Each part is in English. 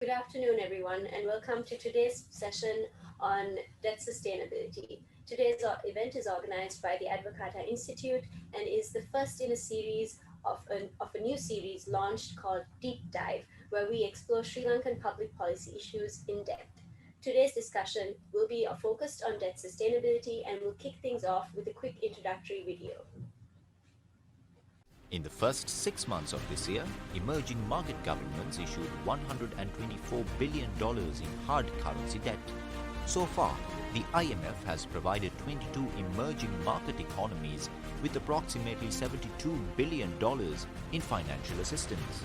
Good afternoon, everyone, and welcome to today's session on debt sustainability. Today's event is organized by the Advocata Institute and is the first in a series of a new series launched called DeepDive, where we explore Sri Lankan public policy issues in depth. Today's discussion will be focused on debt sustainability, and we'll kick things off with a quick introductory video. In the first 6 months of this year, emerging market governments issued $124 billion in hard currency debt. So far, the IMF has provided 22 emerging market economies with approximately $72 billion in financial assistance.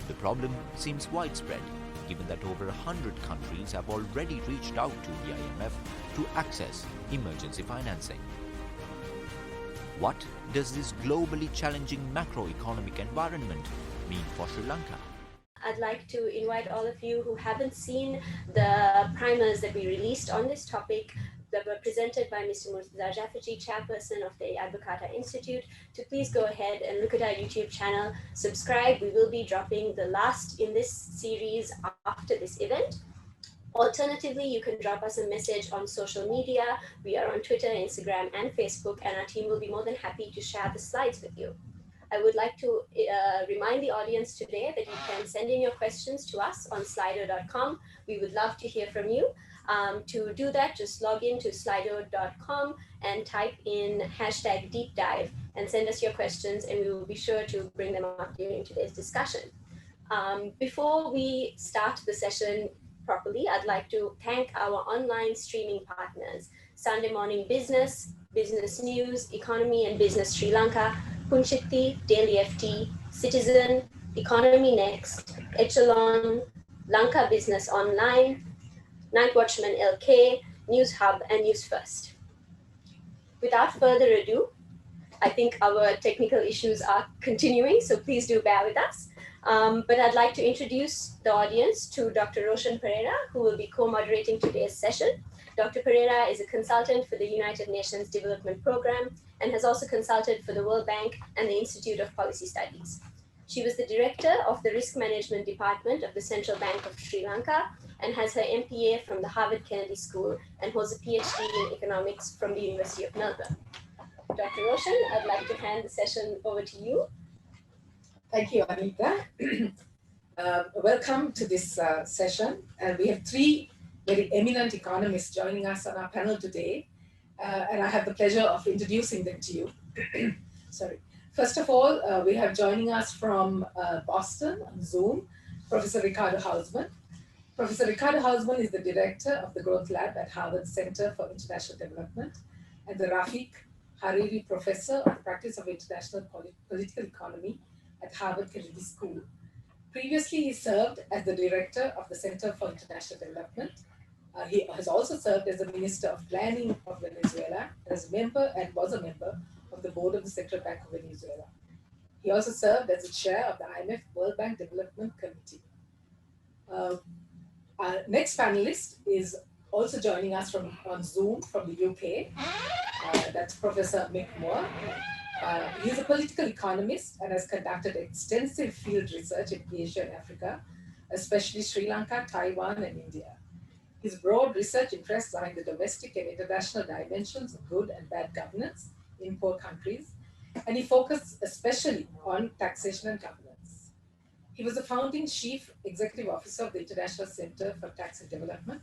The problem seems widespread, given that over 100 countries have already reached out to the IMF to access emergency financing. What does this globally challenging macroeconomic environment mean for Sri Lanka? I'd like to invite all of you who haven't seen the primers that we released on this topic that were presented by Mr. Murtaza Jaffery, chairperson of the Advocata Institute, to please go ahead and look at our YouTube channel, subscribe. We will be dropping the last in this series after this event. Alternatively, you can drop us a message on social media. We are on Twitter, Instagram, and Facebook, and our team will be more than happy to share the slides with you. I would like to remind the audience today that you can send in your questions to us on slido.com. We would love to hear from you. To do that, just log in to slido.com and type in #DeepDive and send us your questions, and we will be sure to bring them up during today's discussion. Before we start the session properly, I'd like to thank our online streaming partners: Sunday Morning Business, Business News, Economy and Business Sri Lanka, Punchitti, Daily FT, Citizen, Economy Next, Echelon, Lanka Business Online, Night Watchman LK, News Hub, and News First. Without further ado, I think our technical issues are continuing, so please do bear with us. But I'd like to introduce the audience to Dr. Roshan Perera, who will be co-moderating today's session. Dr. Perera is a consultant for the United Nations Development Programme and has also consulted for the World Bank and the Institute of Policy Studies. She was the director of the Risk Management Department of the Central Bank of Sri Lanka and has her MPA from the Harvard Kennedy School and holds a PhD in economics from the University of Melbourne. Dr. Roshan, I'd like to hand the session over to you. Thank you, Aneetha. Welcome to this session. We have three very eminent economists joining us on our panel today. And I have the pleasure of introducing them to you. Sorry. First of all, we have joining us from Boston on Zoom, Professor Ricardo Hausmann. Professor Ricardo Hausmann is the director of the Growth Lab at Harvard Center for International Development and the Rafiq Hariri Professor of Practice of International Political Economy at Harvard Kennedy School. Previously, he served as the director of the Center for International Development. He has also served as the Minister of Planning of Venezuela, as a member and was a member of the board of the Central Bank of Venezuela. He also served as the chair of the IMF World Bank Development Committee. Our next panelist is also joining us on Zoom from the UK. That's Professor Mick. He's a political economist and has conducted extensive field research in Asia and Africa, especially Sri Lanka, Taiwan, and India. His broad research interests are in the domestic and international dimensions of good and bad governance in poor countries, and he focused especially on taxation and governance. He was the founding chief executive officer of the International Center for Tax and Development,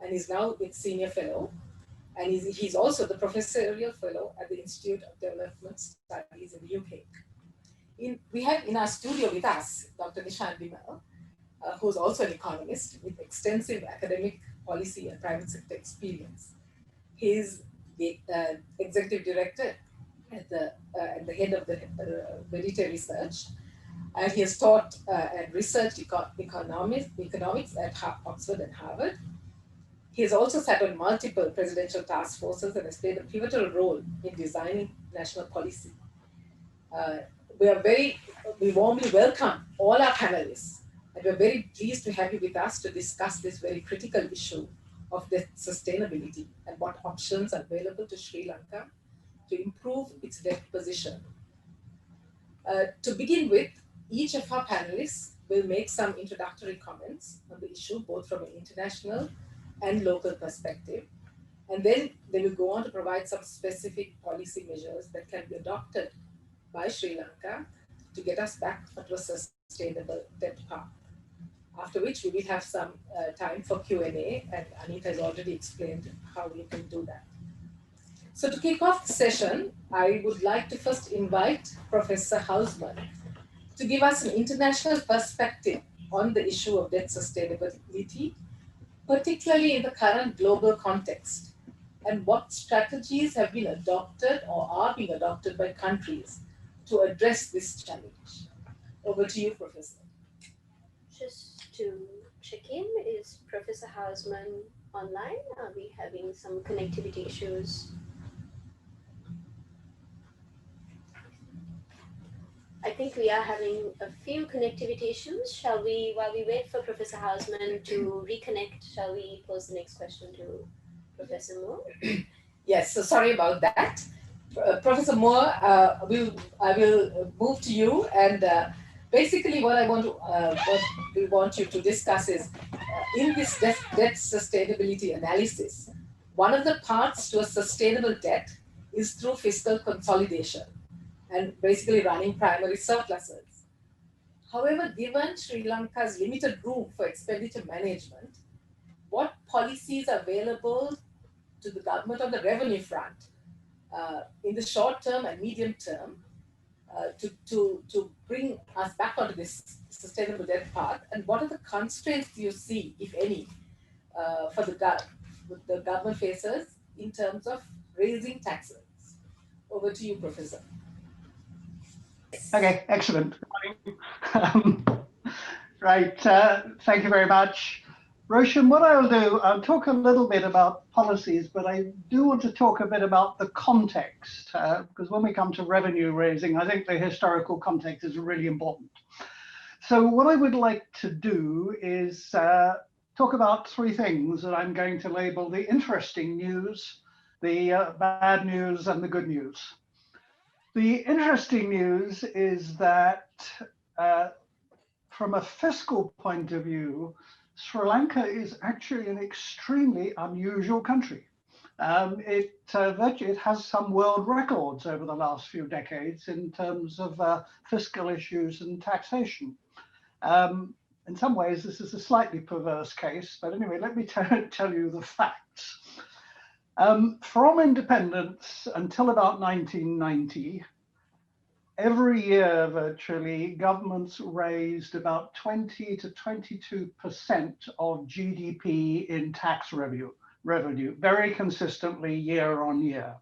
and is now its senior fellow. And he's also the Professorial Fellow at the Institute of Development Studies in the UK. We have in our studio with us Dr. Nishan, who's also an economist with extensive academic, policy, and private sector experience. He's the executive director at the head of the Verité research, and he has taught and researched economics at Oxford and Harvard. He has also sat on multiple presidential task forces and has played a pivotal role in designing national policy. We warmly welcome all our panelists, and we're very pleased to have you with us to discuss this very critical issue of debt sustainability and what options are available to Sri Lanka to improve its debt position. To begin with, each of our panelists will make some introductory comments on the issue, both from an international and local perspective. And then they will go on to provide some specific policy measures that can be adopted by Sri Lanka to get us back onto a sustainable debt path. After which we will have some time for Q&A, and Aneetha has already explained how we can do that. So to kick off the session, I would like to first invite Professor Hausmann to give us an international perspective on the issue of debt sustainability, particularly in the current global context, and what strategies have been adopted or are being adopted by countries to address this challenge. Over to you, Professor. Just to check in, is Professor Hausmann online? Are we having some connectivity issues? I think we are having a few connectivity issues. Shall we, while we wait for Professor Hausmann to reconnect, shall we pose the next question to Professor Moore? Yes, so sorry about that. Professor Moore, I will move to you, and basically what we want you to discuss is in this debt sustainability analysis, one of the paths to a sustainable debt is through fiscal consolidation and basically running primary surpluses. However, given Sri Lanka's limited room for expenditure management, what policies are available to the government on the revenue front in the short term and medium term to bring us back onto this sustainable debt path, and what are the constraints you see, if any, for the government faces in terms of raising taxes? Over to you, Professor. Okay, excellent. Right, thank you very much. Roshan, what I'll do, I'll talk a little bit about policies, but I do want to talk a bit about the context, because when we come to revenue raising, I think the historical context is really important. So what I would like to do is talk about three things that I'm going to label the interesting news, the bad news, and the good news. The interesting news is that from a fiscal point of view, Sri Lanka is actually an extremely unusual country. It has some world records over the last few decades in terms of fiscal issues and taxation. In some ways, this is a slightly perverse case, but anyway, let me tell you the facts. From independence until about 1990, every year virtually, governments raised about 20 to 22% of GDP in tax revenue, very consistently year on year.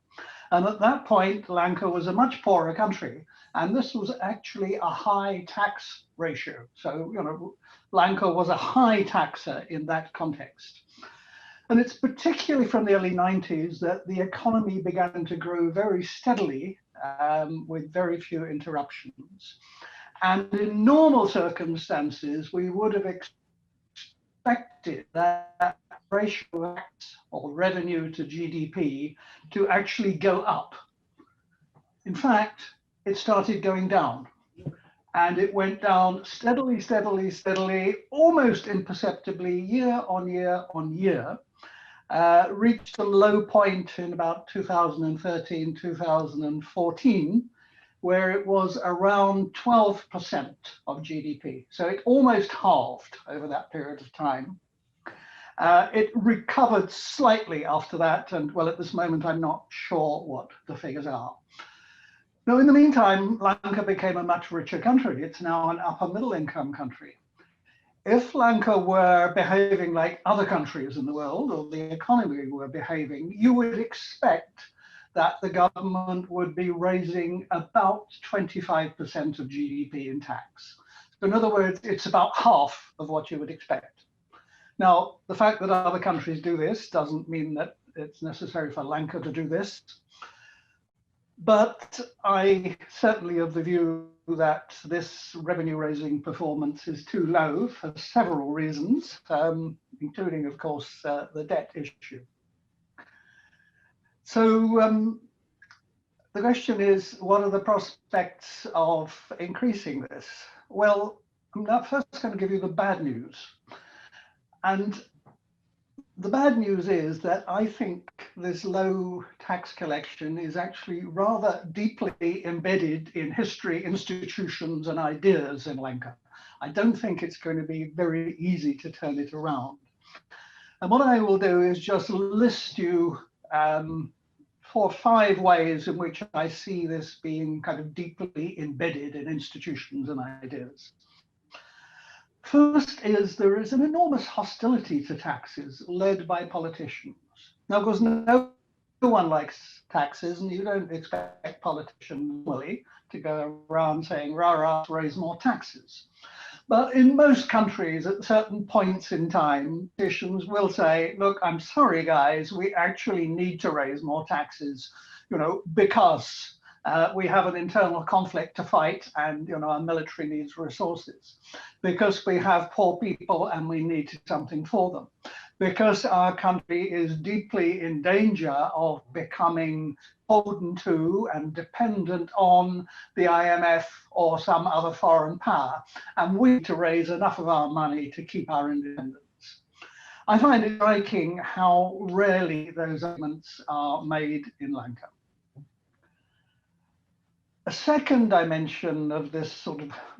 And at that point, Lanka was a much poorer country, and this was actually a high tax ratio. So, you know, Lanka was a high taxer in that context. And it's particularly from the early 90s that the economy began to grow very steadily with very few interruptions. And in normal circumstances, we would have expected that ratio or revenue to GDP to actually go up. In fact, it started going down. And it went down steadily, almost imperceptibly, year on year on year. Reached a low point in about 2013, 2014, where it was around 12% of GDP. So it almost halved over that period of time. It recovered slightly after that, and well, at this moment, I'm not sure what the figures are. Now, in the meantime, Lanka became a much richer country. It's now an upper middle income country. If Lanka were behaving like other countries in the world, or the economy were behaving, you would expect that the government would be raising about 25% of GDP in tax. So in other words, it's about half of what you would expect. Now, the fact that other countries do this doesn't mean that it's necessary for Lanka to do this. But I certainly of the view that this revenue raising performance is too low for several reasons, including, of course, the debt issue. So the question is, what are the prospects of increasing this? Well, I'm now first going to give you the bad news. And the bad news is that I think this low tax collection is actually rather deeply embedded in history, institutions, and ideas in Lanka. I don't think it's going to be very easy to turn it around. And what I will do is just list you 4 or 5 ways in which I see this being kind of deeply embedded in institutions and ideas. First is there is an enormous hostility to taxes led by politicians. Now, of course, no one likes taxes, and you don't expect politicians really to go around saying, rah, rah, raise more taxes. But in most countries, at certain points in time, politicians will say, look, I'm sorry, guys, we actually need to raise more taxes, because we have an internal conflict to fight, and our military needs resources, because we have poor people and we need something for them, because our country is deeply in danger of becoming beholden to and dependent on the IMF or some other foreign power, and we need to raise enough of our money to keep our independence. I find it striking how rarely those arguments are made in Lanka. A second dimension of this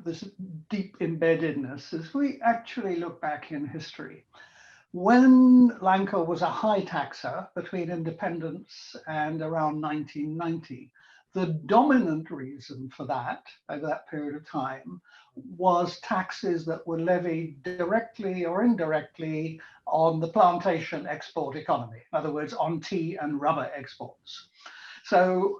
this deep embeddedness is we actually look back in history. When Lanka was a high taxer between independence and around 1990, the dominant reason for that, over that period of time, was taxes that were levied directly or indirectly on the plantation export economy, in other words, on tea and rubber exports. So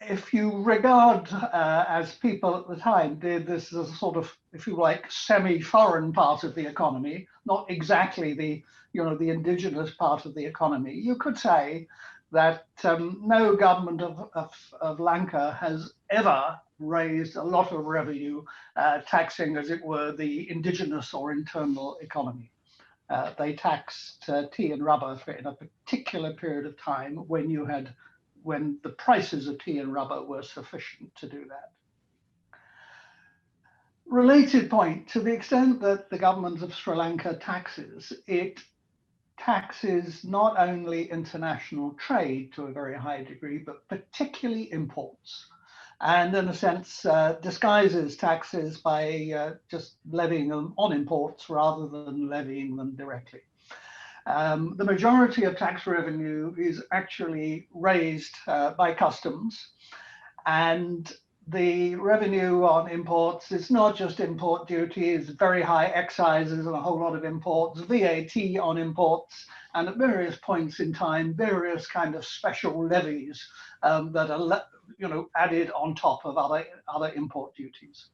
if you regard, as people at the time did, this as a sort of, if you like, semi-foreign part of the economy, not exactly the indigenous part of the economy, you could say that no government of Lanka has ever raised a lot of revenue taxing, as it were, the indigenous or internal economy. They taxed tea and rubber in a particular period of time when the prices of tea and rubber were sufficient to do that. Related point, to the extent that the government of Sri Lanka taxes, it taxes not only international trade to a very high degree, but particularly imports. And in a sense, disguises taxes by just levying them on imports rather than levying them directly. The majority of tax revenue is actually raised by customs, and the revenue on imports is not just import duties, very high excises and a whole lot of imports, VAT on imports, and at various points in time, various kind of special levies that are added on top of other import duties.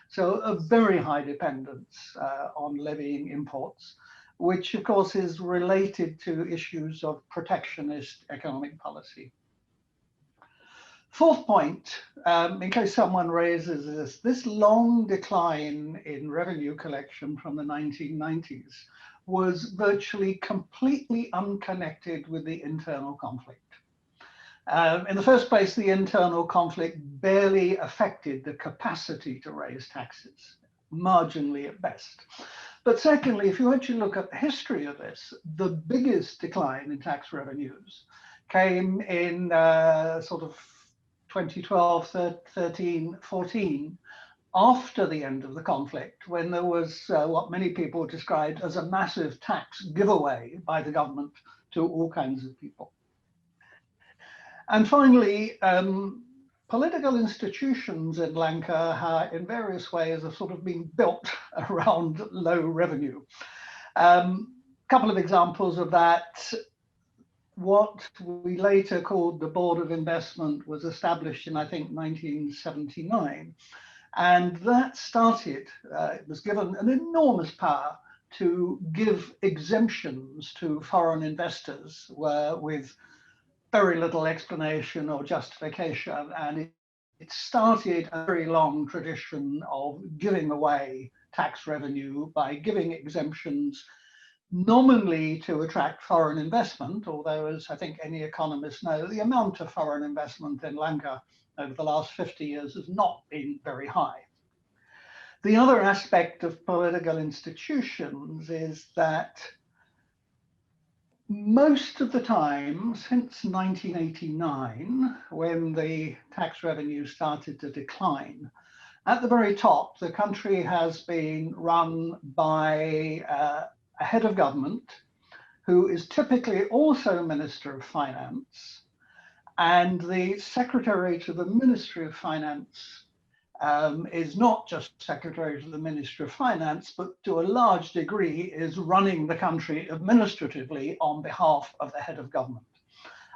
So a very high dependence on levying imports, which of course is related to issues of protectionist economic policy. Fourth point, in case someone raises this long decline in revenue collection from the 1990s was virtually completely unconnected with the internal conflict. In the first place, the internal conflict barely affected the capacity to raise taxes, marginally at best. But secondly, if you actually look at the history of this, the biggest decline in tax revenues came in sort of 2012, 13, 14, after the end of the conflict, when there was what many people described as a massive tax giveaway by the government to all kinds of people. And finally, political institutions in Lanka in various ways have sort of been built around low revenue. Couple of examples of that. What we later called the Board of Investment was established in, I think, 1979. And that started, it was given an enormous power to give exemptions to foreign investors with very little explanation or justification. And it started a very long tradition of giving away tax revenue by giving exemptions nominally to attract foreign investment, although, as I think any economists know, the amount of foreign investment in Lanka over the last 50 years has not been very high. The other aspect of political institutions is that most of the time since 1989, when the tax revenue started to decline, at the very top, the country has been run by a head of government who is typically also Minister of Finance, and the Secretary to the Ministry of Finance is not just Secretary to the Ministry of Finance, but to a large degree is running the country administratively on behalf of the head of government.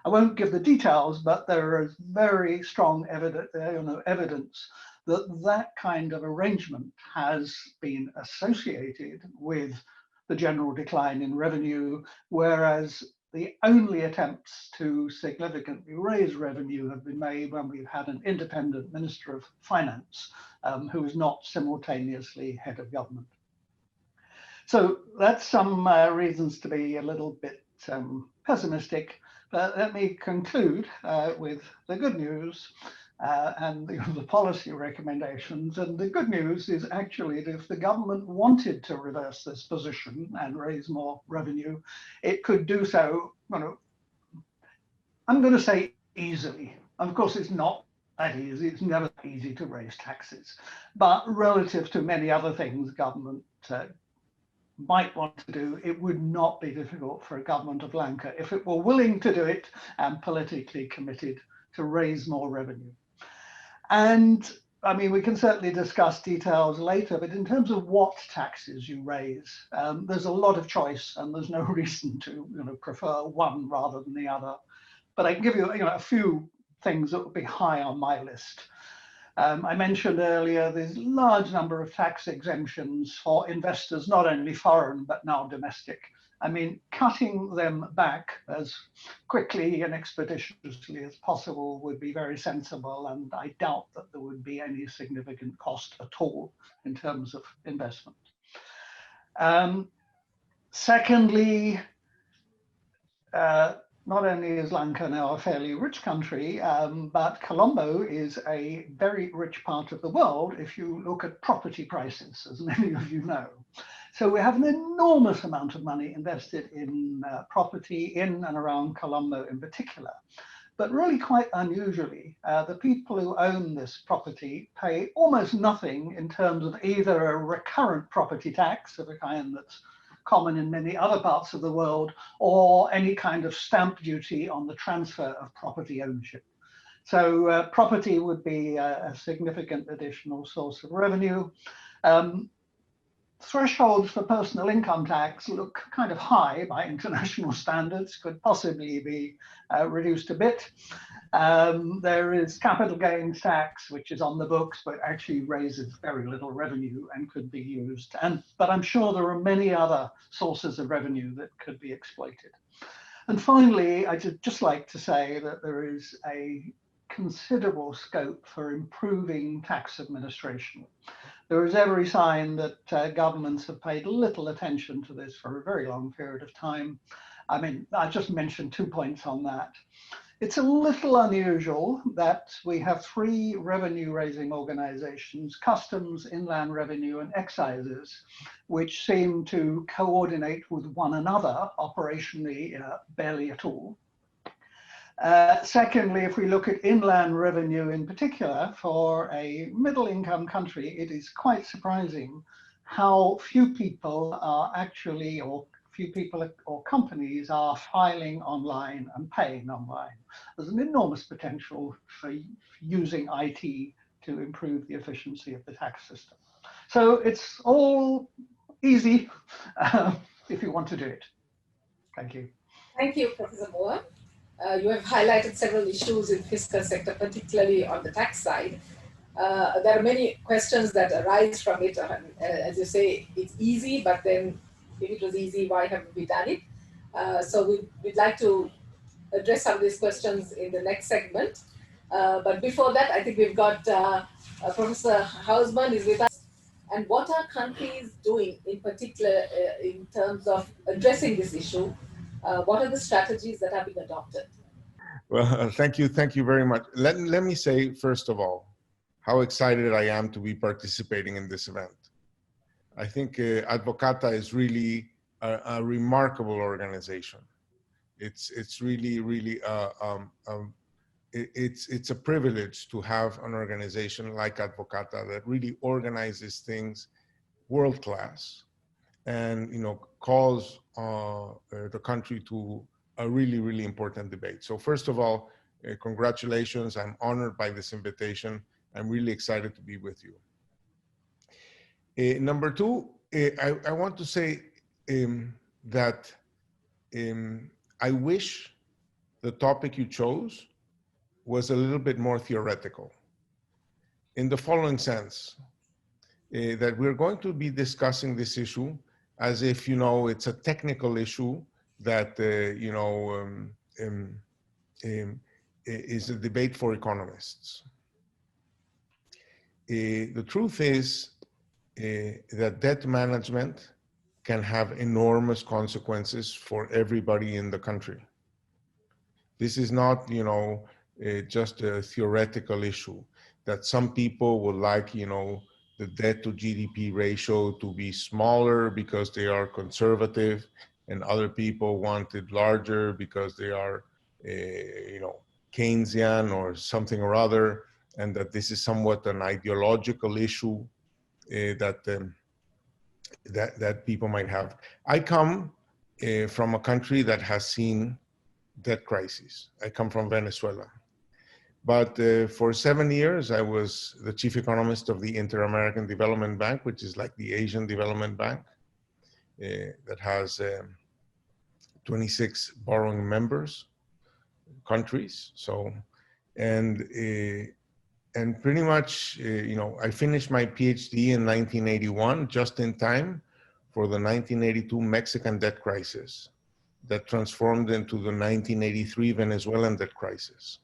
I won't give the details, but there is very strong evidence that that kind of arrangement has been associated with the general decline in revenue, whereas the only attempts to significantly raise revenue have been made when we've had an independent Minister of Finance who is not simultaneously head of government. So that's some reasons to be a little bit pessimistic, but let me conclude with the good news and the policy recommendations. And the good news is actually that if the government wanted to reverse this position and raise more revenue, it could do so, I'm going to say easily. Of course, it's not that easy. It's never easy to raise taxes. But relative to many other things government might want to do, it would not be difficult for a government of Lanka, if it were willing to do it and politically committed, to raise more revenue. And I mean, we can certainly discuss details later, but in terms of what taxes you raise, there's a lot of choice, and there's no reason to prefer one rather than the other. But I can give you, a few things that would be high on my list. I mentioned earlier there's a large number of tax exemptions for investors, not only foreign, but now domestic. I mean, cutting them back as quickly and expeditiously as possible would be very sensible, and I doubt that there would be any significant cost at all in terms of investment. Secondly, not only is Lanka now a fairly rich country, but Colombo is a very rich part of the world if you look at property prices, as many of you know. So we have an enormous amount of money invested in property in and around Colombo in particular. But really quite unusually, the people who own this property pay almost nothing in terms of either a recurrent property tax of a kind that's common in many other parts of the world, or any kind of stamp duty on the transfer of property ownership. So property would be a significant additional source of revenue. Thresholds for personal income tax look kind of high by international standards, could possibly be reduced a bit. There is capital gains tax, which is on the books, but actually raises very little revenue and could be used. But I'm sure there are many other sources of revenue that could be exploited. And finally, I'd just like to say that there is a considerable scope for improving tax administration. There is every sign that governments have paid little attention to this for a very long period of time. I mean, I just mentioned 2 points on that. It's a little unusual that we have 3 revenue-raising organizations, Customs, Inland Revenue, and Excises, which seem to coordinate with one another operationally barely at all. Secondly, if we look at inland revenue in particular, for a middle-income country, it is quite surprising how few people are actually, or few people or companies are filing online and paying online. There's an enormous potential for using IT to improve the efficiency of the tax system. So it's all easy if you want to do it. Thank you. Thank you, Professor Moore. You have highlighted several issues in fiscal sector, particularly on the tax side. There are many questions that arise from it. As you say, it's easy, but then if it was easy, why haven't we done it? So we'd like to address some of these questions in the next segment. But before that, I think we've got Professor Hausmann is with us. And what are countries doing in particular in terms of addressing this issue? What are the strategies that have been adopted? Well, thank you very much. Let me say, first of all, how excited I am to be participating in this event. I think Advocata is really a remarkable organization. It's really it's a privilege to have an organization like Advocata that really organizes things world class, and calls the country to a really important debate. So first of all, congratulations. I'm honored by this invitation. I'm really excited to be with you. Number two, I want to say that I wish the topic you chose was a little bit more theoretical, in the following sense, that we're going to be discussing this issue as if, it's a technical issue that, is a debate for economists. The truth is that debt management can have enormous consequences for everybody in the country. This is not, just a theoretical issue that some people would like, the debt to GDP ratio to be smaller because they are conservative, and other people want it larger because they are, Keynesian or something or other, and that this is somewhat an ideological issue that people might have. I come from a country that has seen debt crises. I come from Venezuela. But for 7 years, I was the chief economist of the Inter-American Development Bank, which is like the Asian Development Bank, that has 26 borrowing countries. So, and pretty much, I finished my PhD in 1981, just in time for the 1982 Mexican debt crisis that transformed into the 1983 Venezuelan debt crisis.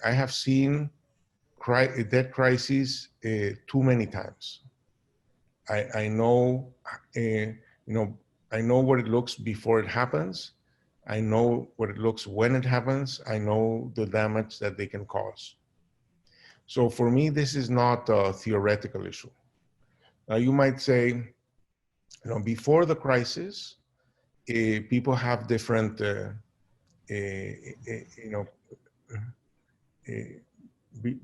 I have seen debt crises too many times. I know, I know what it looks before it happens. I know what it looks when it happens. I know the damage that they can cause. So for me, this is not a theoretical issue. Now you might say, before the crisis, people have different,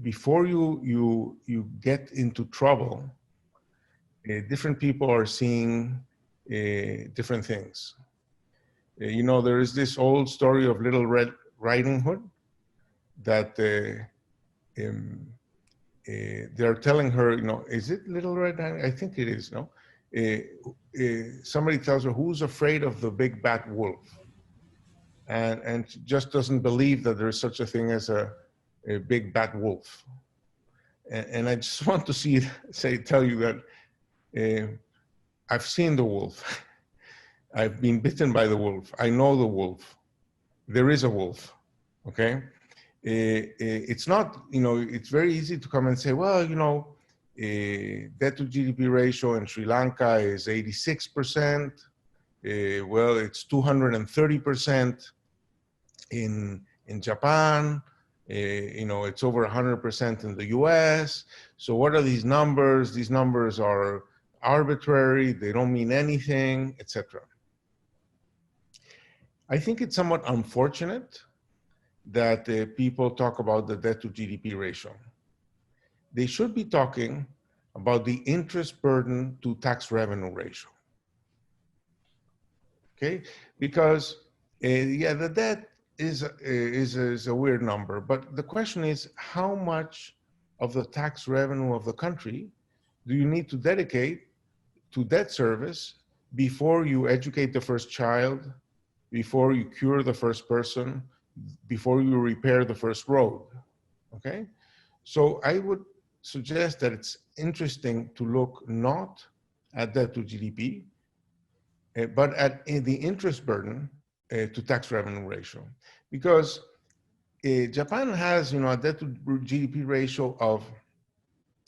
before you get into trouble, different people are seeing different things. There is this old story of Little Red Riding Hood that they're telling her, is it Little Red? I think it is, no? Somebody tells her, who's afraid of the big bad wolf? And she just doesn't believe that there's such a thing as a big bad wolf. And I just want to tell you that I've seen the wolf. I've been bitten by the wolf. I know the wolf. There is a wolf, okay? It's not, it's very easy to come and say, well, debt to GDP ratio in Sri Lanka is 86%. Well, it's 230% in Japan. It's over 100% in the US. So what are these numbers? These numbers are arbitrary. They don't mean anything, etc. I think it's somewhat unfortunate that people talk about the debt to GDP ratio. They should be talking about the interest burden to tax revenue ratio. Okay, because the debt is a weird number, but the question is, how much of the tax revenue of the country do you need to dedicate to debt service before you educate the first child, before you cure the first person, before you repair the first road? Okay, so I would suggest that it's interesting to look not at debt to GDP, but at the interest burden to tax revenue ratio, because Japan has, a debt to GDP ratio of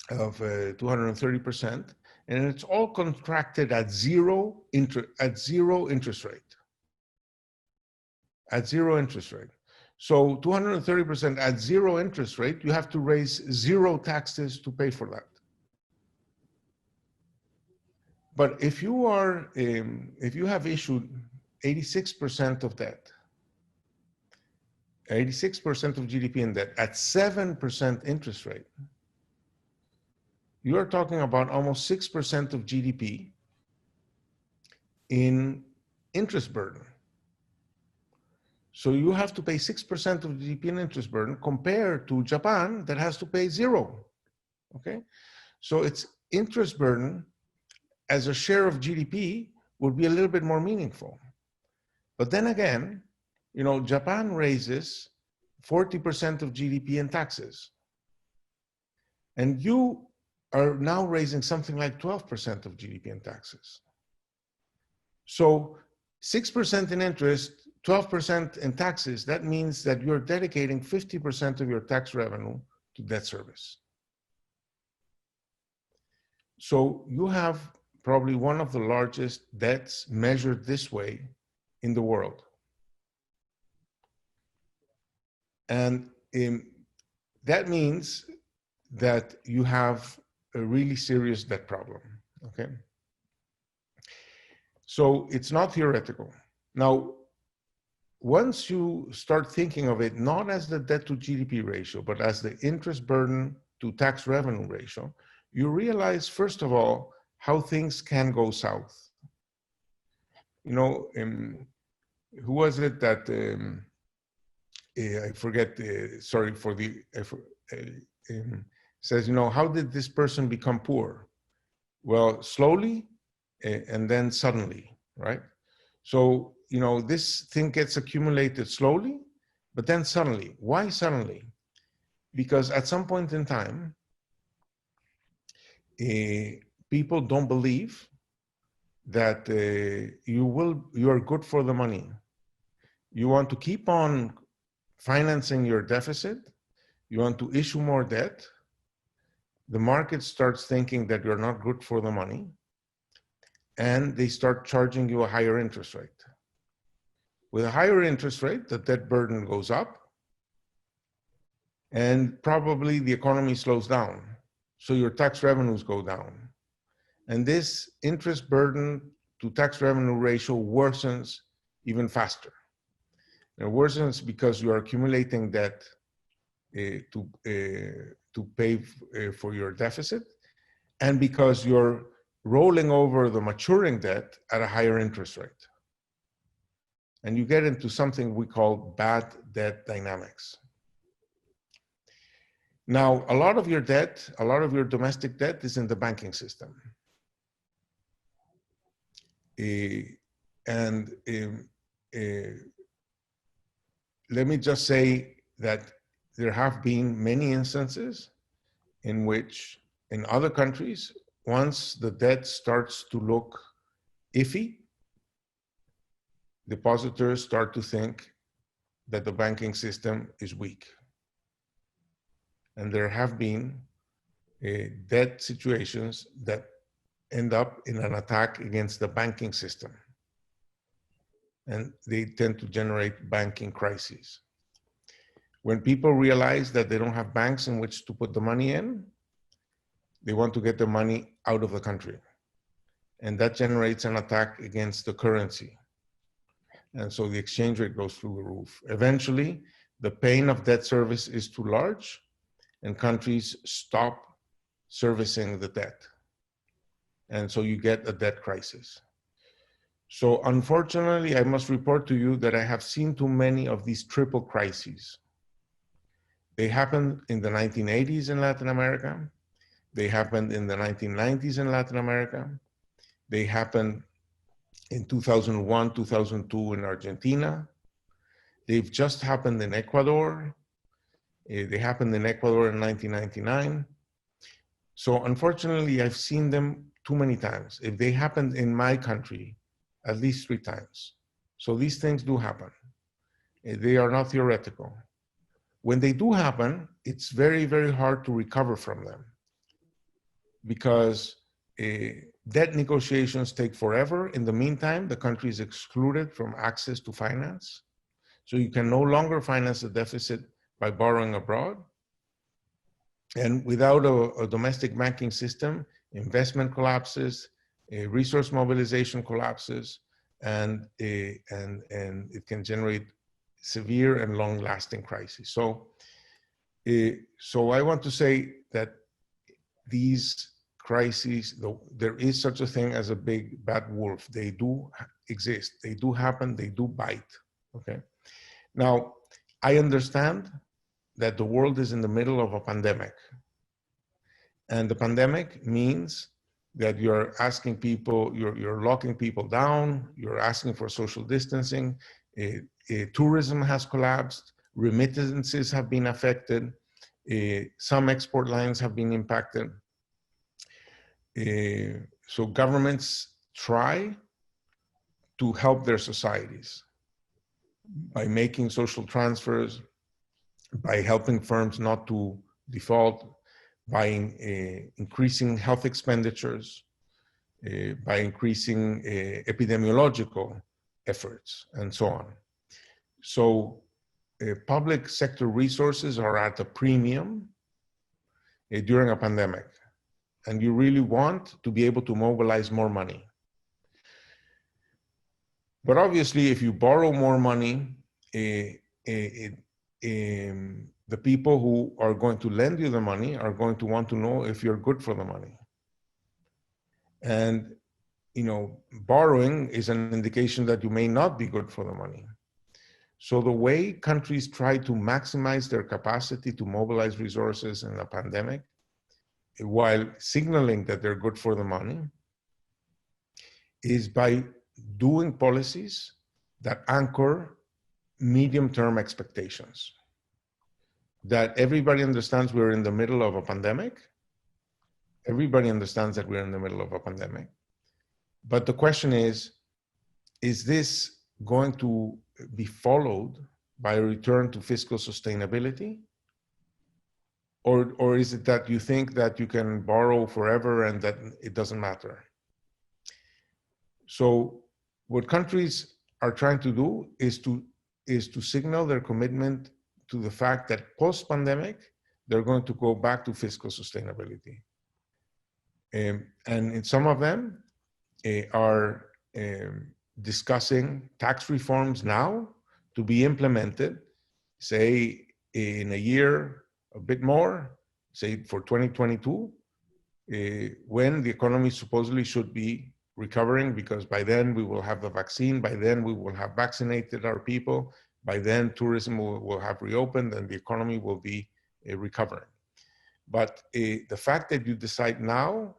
230%, and it's all contracted at zero interest rate. At zero interest rate. So 230% at zero interest rate, you have to raise zero taxes to pay for that. But if you are, if you have issued 86% of debt, 86% of GDP in debt at 7% interest rate, you are talking about almost 6% of GDP in interest burden. So you have to pay 6% of GDP in interest burden compared to Japan that has to pay zero, okay? So its interest burden as a share of GDP would be a little bit more meaningful. But then again, you know, Japan raises 40% of GDP in taxes. And you are now raising something like 12% of GDP in taxes. So 6% in interest, 12% in taxes, that means that you're dedicating 50% of your tax revenue to debt service. So you have probably one of the largest debts measured this way in the world. And that means that you have a really serious debt problem, okay? So it's not theoretical. Now, once you start thinking of it not as the debt to GDP ratio, but as the interest burden to tax revenue ratio, you realize, first of all, how things can go south. You know, who was it that, I forget, sorry for the, says, you know, how did this person become poor? Well, slowly and then suddenly, right? So, you know, this thing gets accumulated slowly, but then suddenly. Why suddenly? Because at some point in time, people don't believe that you are good for the money. You want to keep on financing your deficit. You want to issue more debt. The market starts thinking that you're not good for the money, and they start charging you a higher interest rate. With a higher interest rate, the debt burden goes up, and probably the economy slows down. So your tax revenues go down. And this interest burden to tax revenue ratio worsens even faster. It worsens because you are accumulating debt to pay for your deficit, and because you're rolling over the maturing debt at a higher interest rate. And you get into something we call bad debt dynamics. Now, a lot of your debt, a lot of your domestic debt is in the banking system. Let me just say that there have been many instances in which, in other countries, once the debt starts to look iffy, depositors start to think that the banking system is weak. And there have been debt situations that end up in an attack against the banking system. And they tend to generate banking crises. When people realize that they don't have banks in which to put the money in, they want to get the money out of the country. And that generates an attack against the currency. And so the exchange rate goes through the roof. Eventually, the pain of debt service is too large, and countries stop servicing the debt. And so you get a debt crisis. So unfortunately, I must report to you that I have seen too many of these triple crises. They happened in the 1980s in Latin America. They happened in the 1990s in Latin America. They happened in 2001, 2002 in Argentina. They've just happened in Ecuador. They happened in Ecuador in 1999. So unfortunately, I've seen them too many times. If they happened in my country, at least 3 times. So these things do happen. They are not theoretical. When they do happen, it's very, very hard to recover from them because debt negotiations take forever. In the meantime, the country is excluded from access to finance. So you can no longer finance the deficit by borrowing abroad. And without a domestic banking system, investment collapses, resource mobilization collapses, and it can generate severe and long-lasting crises. So I want to say that these crises, though there is such a thing as a big bad wolf, they do exist, they do happen, they do bite, okay? Now, I understand that the world is in the middle of a pandemic. And the pandemic means that you're asking people, you're locking people down, you're asking for social distancing, tourism has collapsed, remittances have been affected, some export lines have been impacted. So governments try to help their societies by making social transfers, by helping firms not to default, by increasing health expenditures, by increasing epidemiological efforts, and so on. So public sector resources are at a premium during a pandemic, and you really want to be able to mobilize more money. But obviously, if you borrow more money, the people who are going to lend you the money are going to want to know if you're good for the money. And, you know, borrowing is an indication that you may not be good for the money. So the way countries try to maximize their capacity to mobilize resources in a pandemic, while signaling that they're good for the money, is by doing policies that anchor medium-term expectations. That everybody understands we're in the middle of a pandemic. Everybody understands that we're in the middle of a pandemic. But the question is this going to be followed by a return to fiscal sustainability? Or is it that you think that you can borrow forever and that it doesn't matter? So what countries are trying to do is to signal their commitment to the fact that post-pandemic, they're going to go back to fiscal sustainability. And in some of them are discussing tax reforms now to be implemented, say in a year, a bit more, say for 2022, when the economy supposedly should be recovering, because by then we will have the vaccine, by then we will have vaccinated our people, by then tourism will have reopened and the economy will be recovering. But the fact that you decide now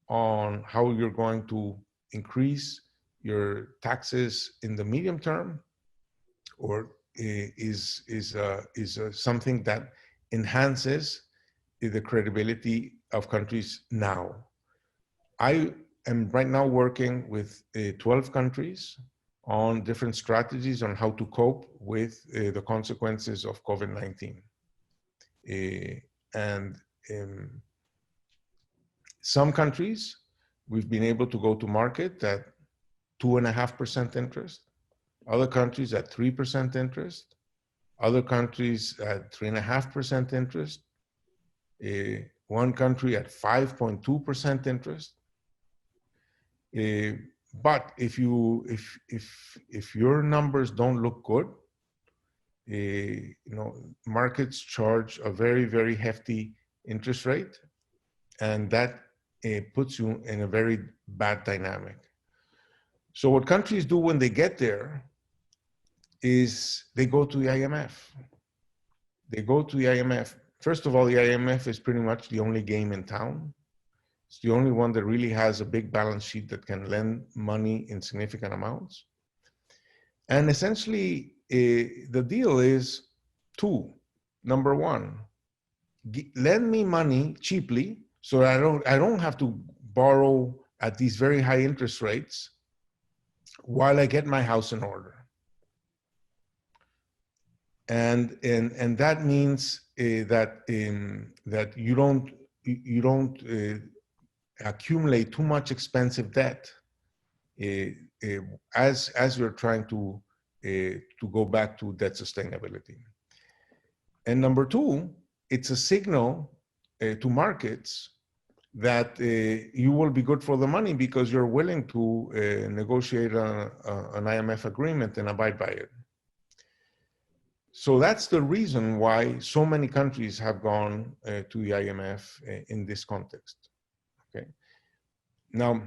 on how you're going to increase your taxes in the medium term, or is something that enhances the credibility of countries now. I am right now working with 12 countries on different strategies on how to cope with the consequences of COVID-19. And some countries, we've been able to go to market at 2.5% interest, other countries at 3% interest, other countries at 3.5% interest, one country at 5.2% interest. But if your numbers don't look good, you know, markets charge a very, very hefty interest rate, and that puts you in a very bad dynamic. So what countries do when they get there is they go to the IMF. They go to the IMF. First of all, the IMF is pretty much the only game in town. It's the only one that really has a big balance sheet that can lend money in significant amounts. And essentially, the deal is two. Number one, lend me money cheaply so I don't have to borrow at these very high interest rates while I get my house in order. And that means that you don't accumulate too much expensive debt as you're trying to to go back to debt sustainability. And number two, it's a signal to markets that you will be good for the money because you're willing to negotiate an IMF agreement and abide by it. So that's the reason why so many countries have gone to the IMF in this context. Okay. Now,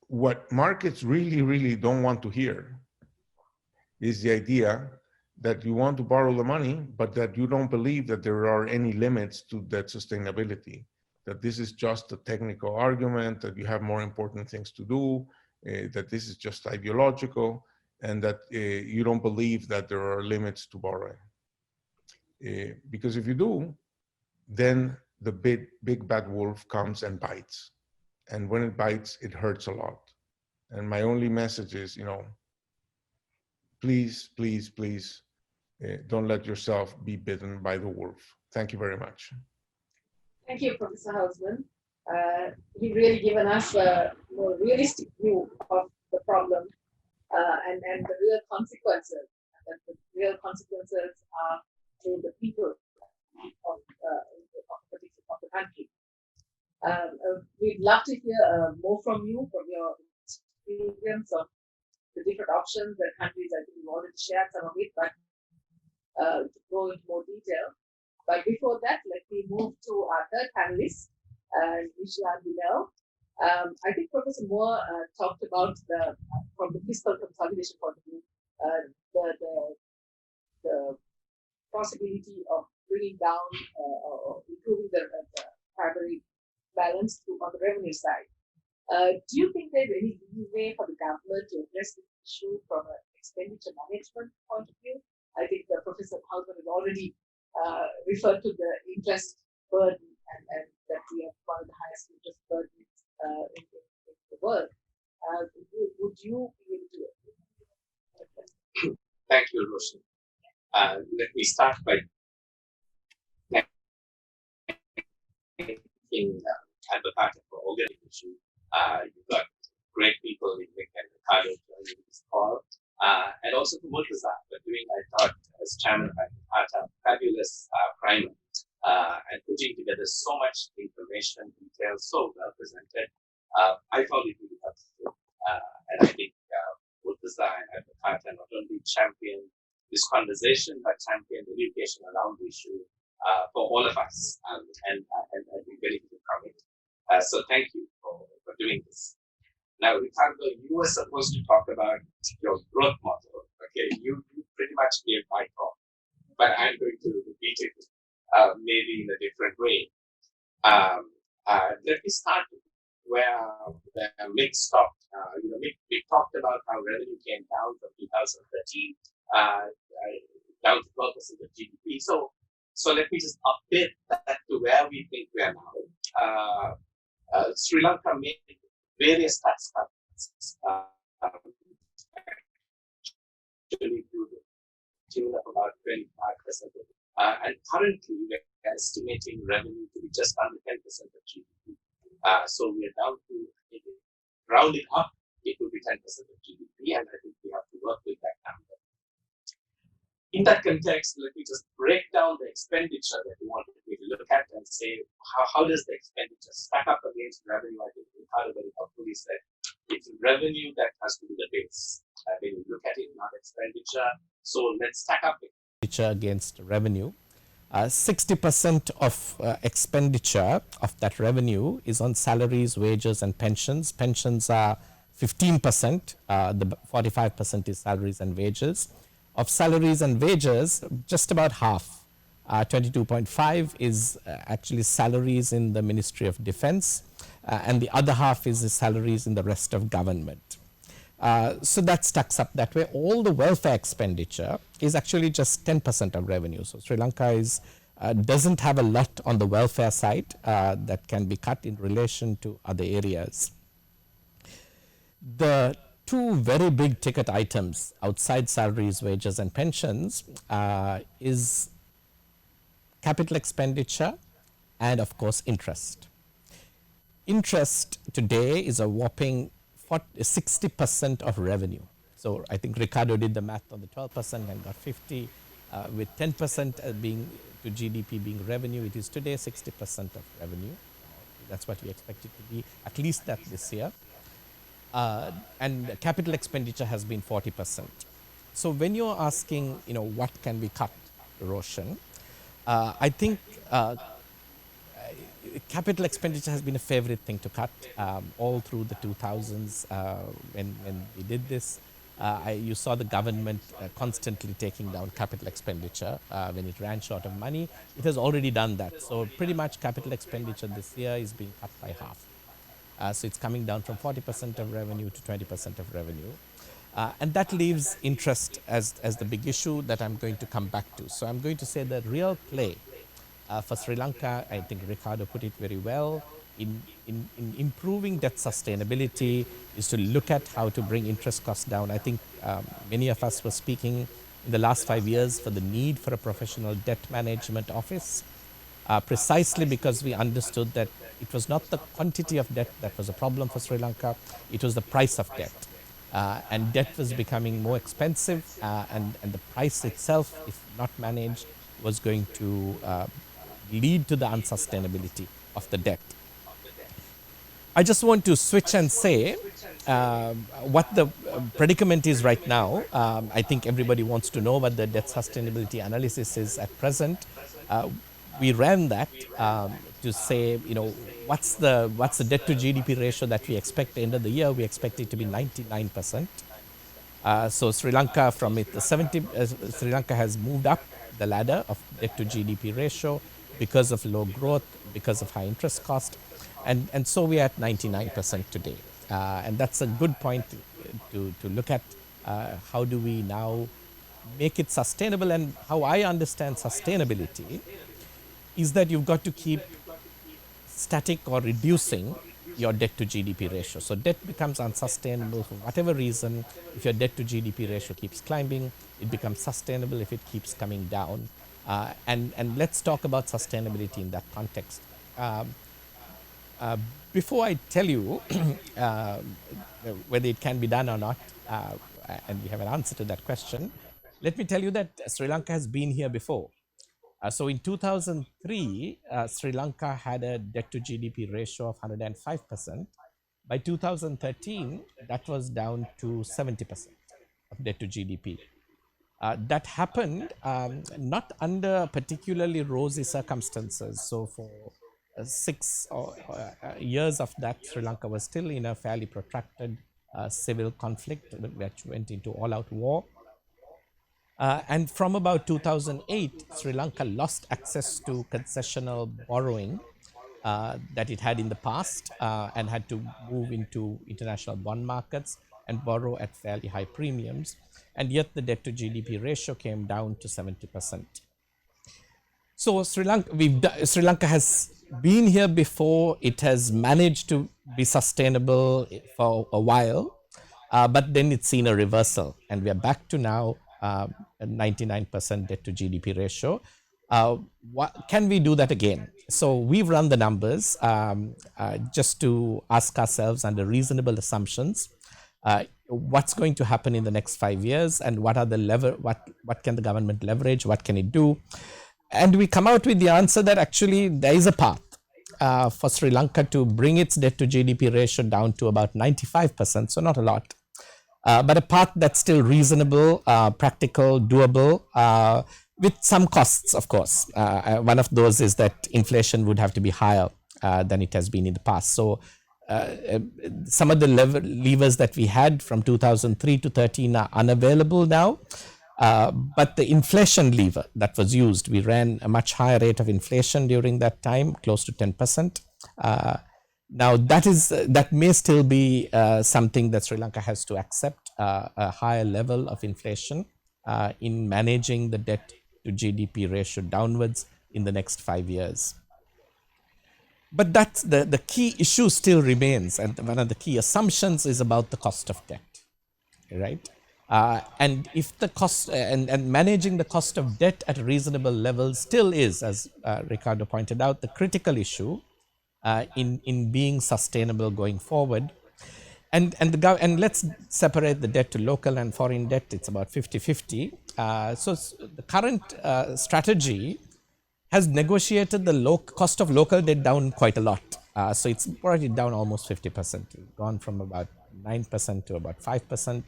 what markets really don't want to hear is the idea that you want to borrow the money, but that you don't believe that there are any limits to that sustainability, that this is just a technical argument, that you have more important things to do, that this is just ideological, and that you don't believe that there are limits to borrowing. Because if you do, then the big bad wolf comes and bites. And when it bites, it hurts a lot. And my only message is, please, don't let yourself be bitten by the wolf. Thank you very much. Thank you, Professor Hausmann. You've really given us a more realistic view of the problem and the real consequences. And the real consequences are to the people of the country. We'd love to hear more from you, from your experience of the different options that countries, I think you've already shared some of it, but to go into more detail. But before that, let me move to our third panelist, Nishan. I think Professor Moore talked about from the fiscal consolidation point of view, the possibility of bringing down or improving the primary balance on the revenue side. Do you think there's any way for the government to address this issue from an expenditure management point of view? I think Professor Hausmann has already referred to the interest burden and that we have one of the highest interest burdens in the world. Would you be able to? Thank you, Roshan. Let me start by thanking Advocata for organization. You've got great people in Mick and Ricardo joining this call. And also to Murtaza for doing, I thought, as chairman of Advocata, fabulous primer and putting together so much information, details, so well presented. I found it really helpful. And I think Murtaza and Advocata not only champion this conversation, but champion education around the issue for all of us and we benefit from it. So thank you for doing this. Now, Ricardo, you were supposed to talk about your growth model. Okay, you pretty much gave my talk, but I'm going to repeat it maybe in a different way. Let me start where Mick stopped. Mick talked about how revenue came down from 2013 down to 12% of GDP. So let me just update that to where we think we are now. Sri Lanka made various tax cuts actually to the tune of about 25%. And currently, we're estimating revenue to be just under 10% of GDP. So we're down to, rounding up, it will be 10% of GDP, and I think we have to work with that number. In that context, let me just break down the expenditure that we wanted me to look at and say, how does the expenditure stack up against revenue? I think Ricardo very helpfully said it's revenue that has to be the base. When you look at it, not expenditure. So let's stack up expenditure against revenue. 60% of expenditure of that revenue is on salaries, wages, and pensions. Pensions are 15%, the 45% is salaries and wages. Of salaries and wages, just about half, 22.5 is actually salaries in the Ministry of Defense, and the other half is the salaries in the rest of government. So that stacks up that way. All the welfare expenditure is actually just 10% of revenue. So Sri Lanka doesn't have a lot on the welfare side that can be cut in relation to other areas. The two very big ticket items outside salaries, wages, and pensions is capital expenditure and, of course, interest. Interest today is a whopping 60% of revenue. So I think Ricardo did the math on the 12% and got 50, with 10% being to GDP being revenue. It is today 60% of revenue. That's what we expect it to be, at least that this year. And capital expenditure has been 40%. So when you're asking, what can we cut, Roshan, I think capital expenditure has been a favorite thing to cut all through the 2000s when we did this. You saw the government constantly taking down capital expenditure when it ran short of money. It has already done that. So pretty much capital expenditure this year is being cut by half. So it's coming down from 40% of revenue to 20% of revenue. And that leaves interest as the big issue that I'm going to come back to. So I'm going to say the real play for Sri Lanka, I think Ricardo put it very well, in improving debt sustainability is to look at how to bring interest costs down. I think many of us were speaking in the last 5 years for the need for a professional debt management office, precisely because we understood that it was not the quantity of debt that was a problem for Sri Lanka, it was the price of debt. And debt was becoming more expensive, and the price itself, if not managed, was going to lead to the unsustainability of the debt. I just want to switch and say what the predicament is right now. I think everybody wants to know what the debt sustainability analysis is at present. We ran that to say, what's the debt to GDP ratio that we expect at the end of the year. We expect it to be 99%. So Sri Lanka from it, Sri Lanka has moved up the ladder of debt to GDP ratio because of low growth, because of high interest cost. And so we are at 99% today. And that's a good point to look at how do we now make it sustainable. And how I understand sustainability is that you've got to keep static or reducing your debt to GDP ratio. So debt becomes unsustainable for whatever reason. If your debt to GDP ratio keeps climbing, it becomes sustainable if it keeps coming down. And let's talk about sustainability in that context. Before I tell you whether it can be done or not, and we have an answer to that question, let me tell you that Sri Lanka has been here before. So in 2003, Sri Lanka had a debt to GDP ratio of 105%. By 2013, that was down to 70% of debt to GDP. That happened not under particularly rosy circumstances. So for 6 years of that, Sri Lanka was still in a fairly protracted civil conflict which went into all-out war. And from about 2008, Sri Lanka lost access to concessional borrowing that it had in the past and had to move into international bond markets and borrow at fairly high premiums. And yet the debt to GDP ratio came down to 70%. So Sri Lanka has been here before. It has managed to be sustainable for a while, but then it's seen a reversal. And we are back to now a 99% debt to GDP ratio. Can we do that again? So we've run the numbers just to ask ourselves under reasonable assumptions, what's going to happen in the next 5 years, and what are the what can the government leverage, what can it do? And we come out with the answer that actually there is a path for Sri Lanka to bring its debt to GDP ratio down to about 95%, so not a lot. But a path that's still reasonable, practical, doable, with some costs, of course. One of those is that inflation would have to be higher than it has been in the past. So some of the levers that we had from 2003 to 13 are unavailable now. But the inflation lever that was used, we ran a much higher rate of inflation during that time, close to 10%. Now that may still be something that Sri Lanka has to accept, a higher level of inflation in managing the debt to GDP ratio downwards in the next 5 years. But that's the key issue still remains, and one of the key assumptions is about the cost of debt, right? And if the cost and managing the cost of debt at a reasonable level still is, as Ricardo pointed out, the critical issue in being sustainable going forward. and let's separate the debt to local and foreign debt. It's about 50-50. So the current strategy has negotiated the cost of local debt down quite a lot. So it's brought it down almost 50%. It's gone from about 9% to about 5%,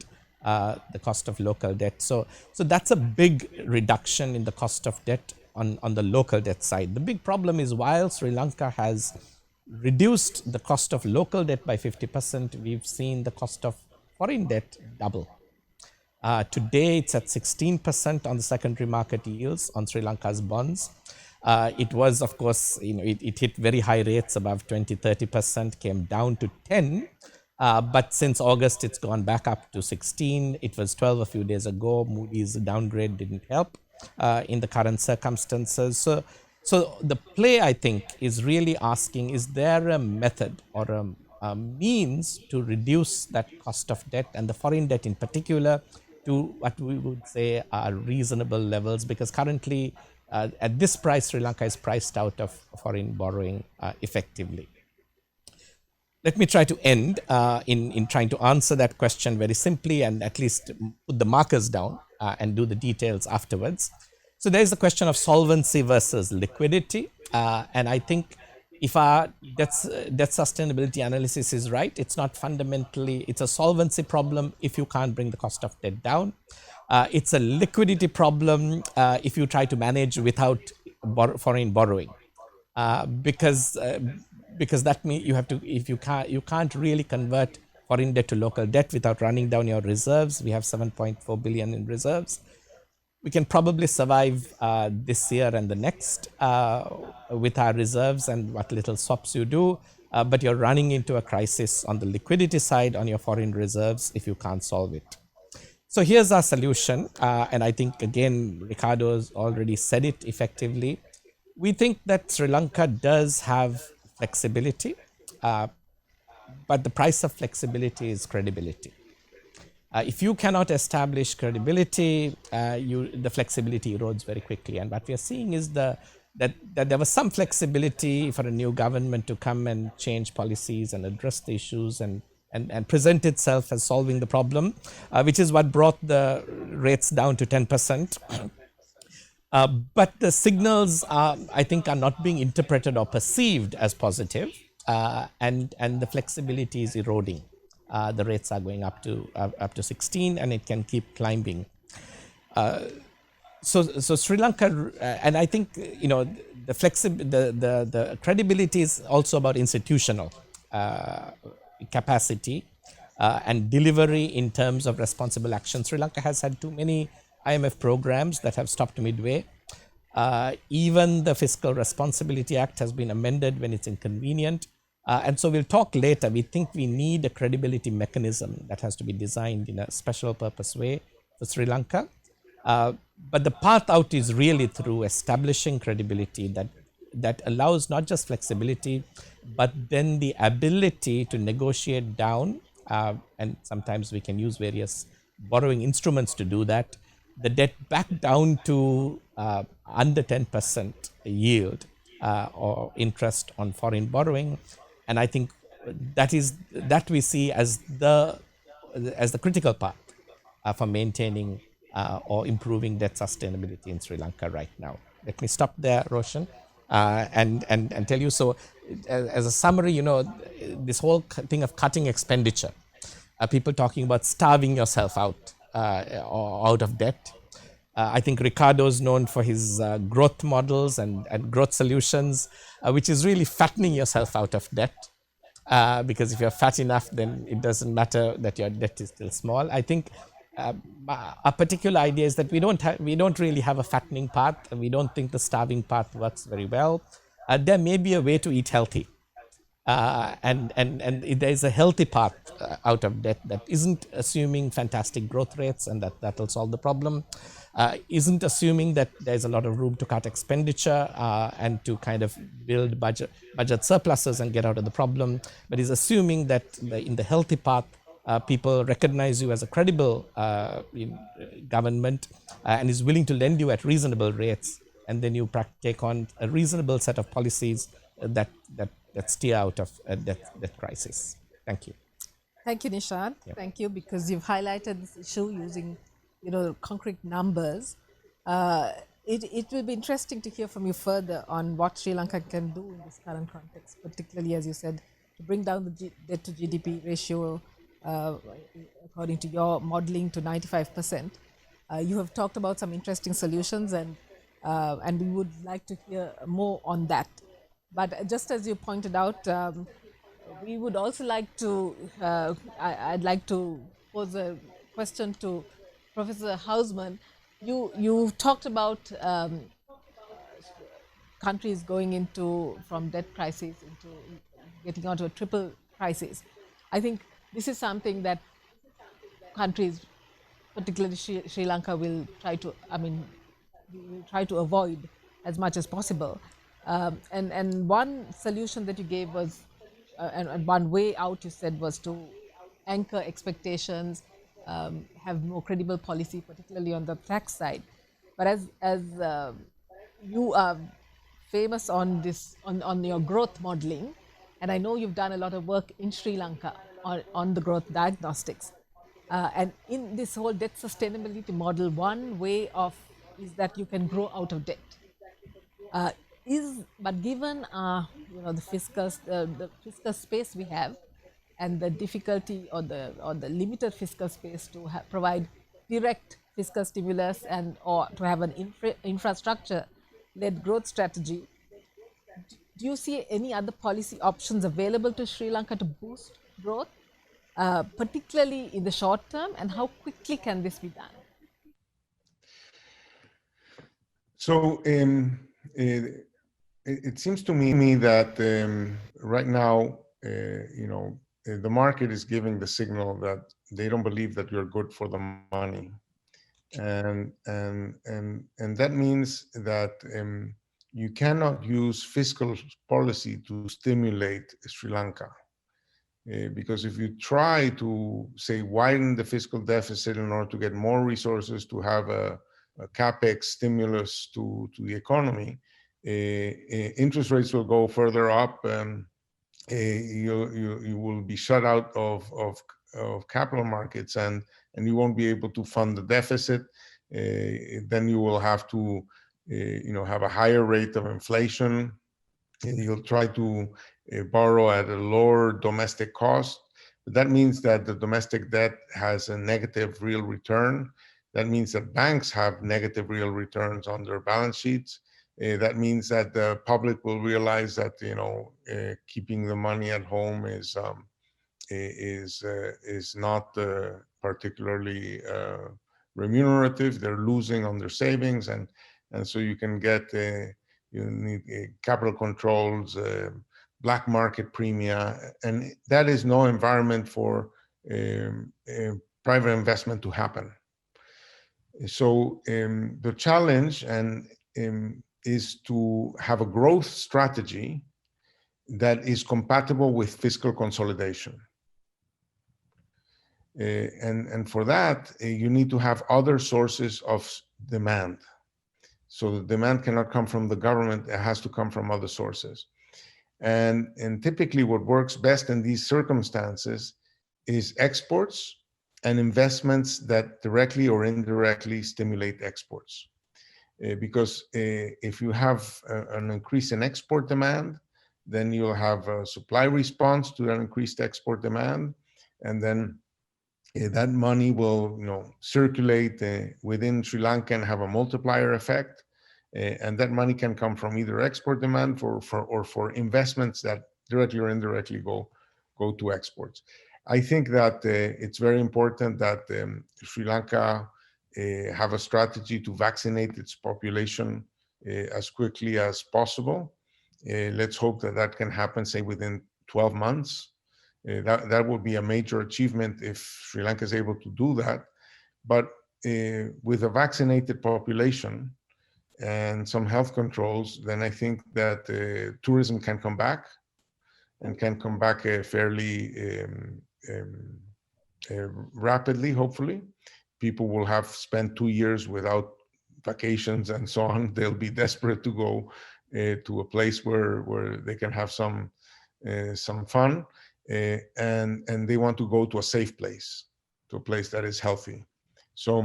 the cost of local debt. So that's a big reduction in the cost of debt on the local debt side. The big problem is while Sri Lanka has reduced the cost of local debt by 50%, we've seen the cost of foreign debt double. Today, it's at 16% on the secondary market yields on Sri Lanka's bonds. It was, of course, it hit very high rates above 20-30%, came down to 10. But since August, it's gone back up to 16. It was 12 a few days ago. Moody's downgrade didn't help in the current circumstances. So the play, I think, is really asking, is there a method or a means to reduce that cost of debt and the foreign debt in particular to what we would say are reasonable levels? Because currently, at this price, Sri Lanka is priced out of foreign borrowing effectively. Let me try to end in trying to answer that question very simply and at least put the markers down and do the details afterwards. So there is the question of solvency versus liquidity. And I think if our debt sustainability analysis is right, it's not fundamentally, it's a solvency problem if you can't bring the cost of debt down. It's a liquidity problem if you try to manage without foreign borrowing, because that means you have to, if you can't really convert foreign debt to local debt without running down your reserves. We have 7.4 billion in reserves. We can probably survive this year and the next with our reserves and what little swaps you do, but you're running into a crisis on the liquidity side on your foreign reserves if you can't solve it. So here's our solution, and I think again Ricardo's already said it effectively. We think that Sri Lanka does have flexibility, but the price of flexibility is credibility. If you cannot establish credibility, the flexibility erodes very quickly. And what we are seeing is that there was some flexibility for a new government to come and change policies and address the issues and present itself as solving the problem, which is what brought the rates down to 10%. But the signals, I think, are not being interpreted or perceived as positive, and the flexibility is eroding. The rates are going up to 16, and it can keep climbing. So Sri Lanka, and I think the credibility is also about institutional capacity and delivery in terms of responsible action. Sri Lanka has had too many IMF programs that have stopped midway. Even the Fiscal Responsibility Act has been amended when it's inconvenient. And so we'll talk later. We think we need a credibility mechanism that has to be designed in a special purpose way for Sri Lanka. But the path out is really through establishing credibility that allows not just flexibility, but then the ability to negotiate down, and sometimes we can use various borrowing instruments to do that, the debt back down to under 10% yield or interest on foreign borrowing. And I think that we see as the critical part for maintaining or improving debt sustainability in Sri Lanka right now. Let me stop there, Roshan, and tell you. So, as a summary, this whole thing of cutting expenditure, people talking about starving yourself out or out of debt. I think Ricardo is known for his growth models and growth solutions, which is really fattening yourself out of debt. Because if you're fat enough, then it doesn't matter that your debt is still small. I think a particular idea is that we don't really have a fattening path, and we don't think the starving path works very well. There may be a way to eat healthy, and there is a healthy path out of debt that isn't assuming fantastic growth rates and that will solve the problem. Isn't assuming that there's a lot of room to cut expenditure and to kind of build budget surpluses and get out of the problem, but is assuming that in the healthy path, people recognize you as a credible government and is willing to lend you at reasonable rates, and then you take on a reasonable set of policies that steer out of that crisis. Thank you. Thank you, Nishan. Yep. Thank you, because you've highlighted this issue using, concrete numbers. It will be interesting to hear from you further on what Sri Lanka can do in this current context, particularly, as you said, to bring down the debt to GDP ratio, uh, according to your modeling, to 95%. You have talked about some interesting solutions, and we would like to hear more on that. But just as you pointed out, we would also like to, I'd like to pose a question to Professor Hausmann. You talked about countries going into, from debt crisis into getting onto a triple crisis. I think this is something that countries, particularly Sri Lanka, will try to, we will try to avoid as much as possible. And one solution that you gave was, and one way out you said, was to anchor expectations, have more credible policy, particularly on the tax side. But as you are famous on this, on your growth modeling, and I know you've done a lot of work in Sri Lanka on the growth diagnostics. And in this whole debt sustainability model, one way of is that you can grow out of debt. But given the fiscal space we have, and the difficulty, or the limited fiscal space to provide direct fiscal stimulus, and or to have an infrastructure-led growth strategy, do you see any other policy options available to Sri Lanka to boost growth, particularly in the short term, and how quickly can this be done? So it seems to me that right now, the market is giving the signal that they don't believe that you're good for the money, and that means that you cannot use fiscal policy to stimulate Sri Lanka. Because if you try to, say, widen the fiscal deficit in order to get more resources to have a capex stimulus to the economy, interest rates will go further up. You will be shut out of capital markets, and you won't be able to fund the deficit. Then you will have to have a higher rate of inflation. You'll try to borrow at a lower domestic cost. That means that the domestic debt has a negative real return. That means that banks have negative real returns on their balance sheets. That means that the public will realize that keeping the money at home is not particularly remunerative. They're losing on their savings, and so you can get you need capital controls, black market premia, and that is no environment for private investment to happen. So the challenge is to have a growth strategy that is compatible with fiscal consolidation. And for that, you need to have other sources of demand. So the demand cannot come from the government, it has to come from other sources. And typically what works best in these circumstances is exports and investments that directly or indirectly stimulate exports. Because if you have an increase in export demand, then you'll have a supply response to that increased export demand, and then that money will circulate within Sri Lanka and have a multiplier effect. And that money can come from either export demand or for investments that directly or indirectly go to exports. I think that it's very important that Sri Lanka have a strategy to vaccinate its population as quickly as possible. Let's hope that that can happen, say, within 12 months. That would be a major achievement if Sri Lanka is able to do that. But with a vaccinated population and some health controls, then I think that tourism can come back, and can come back fairly rapidly, hopefully. People will have spent 2 years without vacations and so on. They'll be desperate to go to a place where they can have some fun. and they want to go to a safe place, to a place that is healthy. So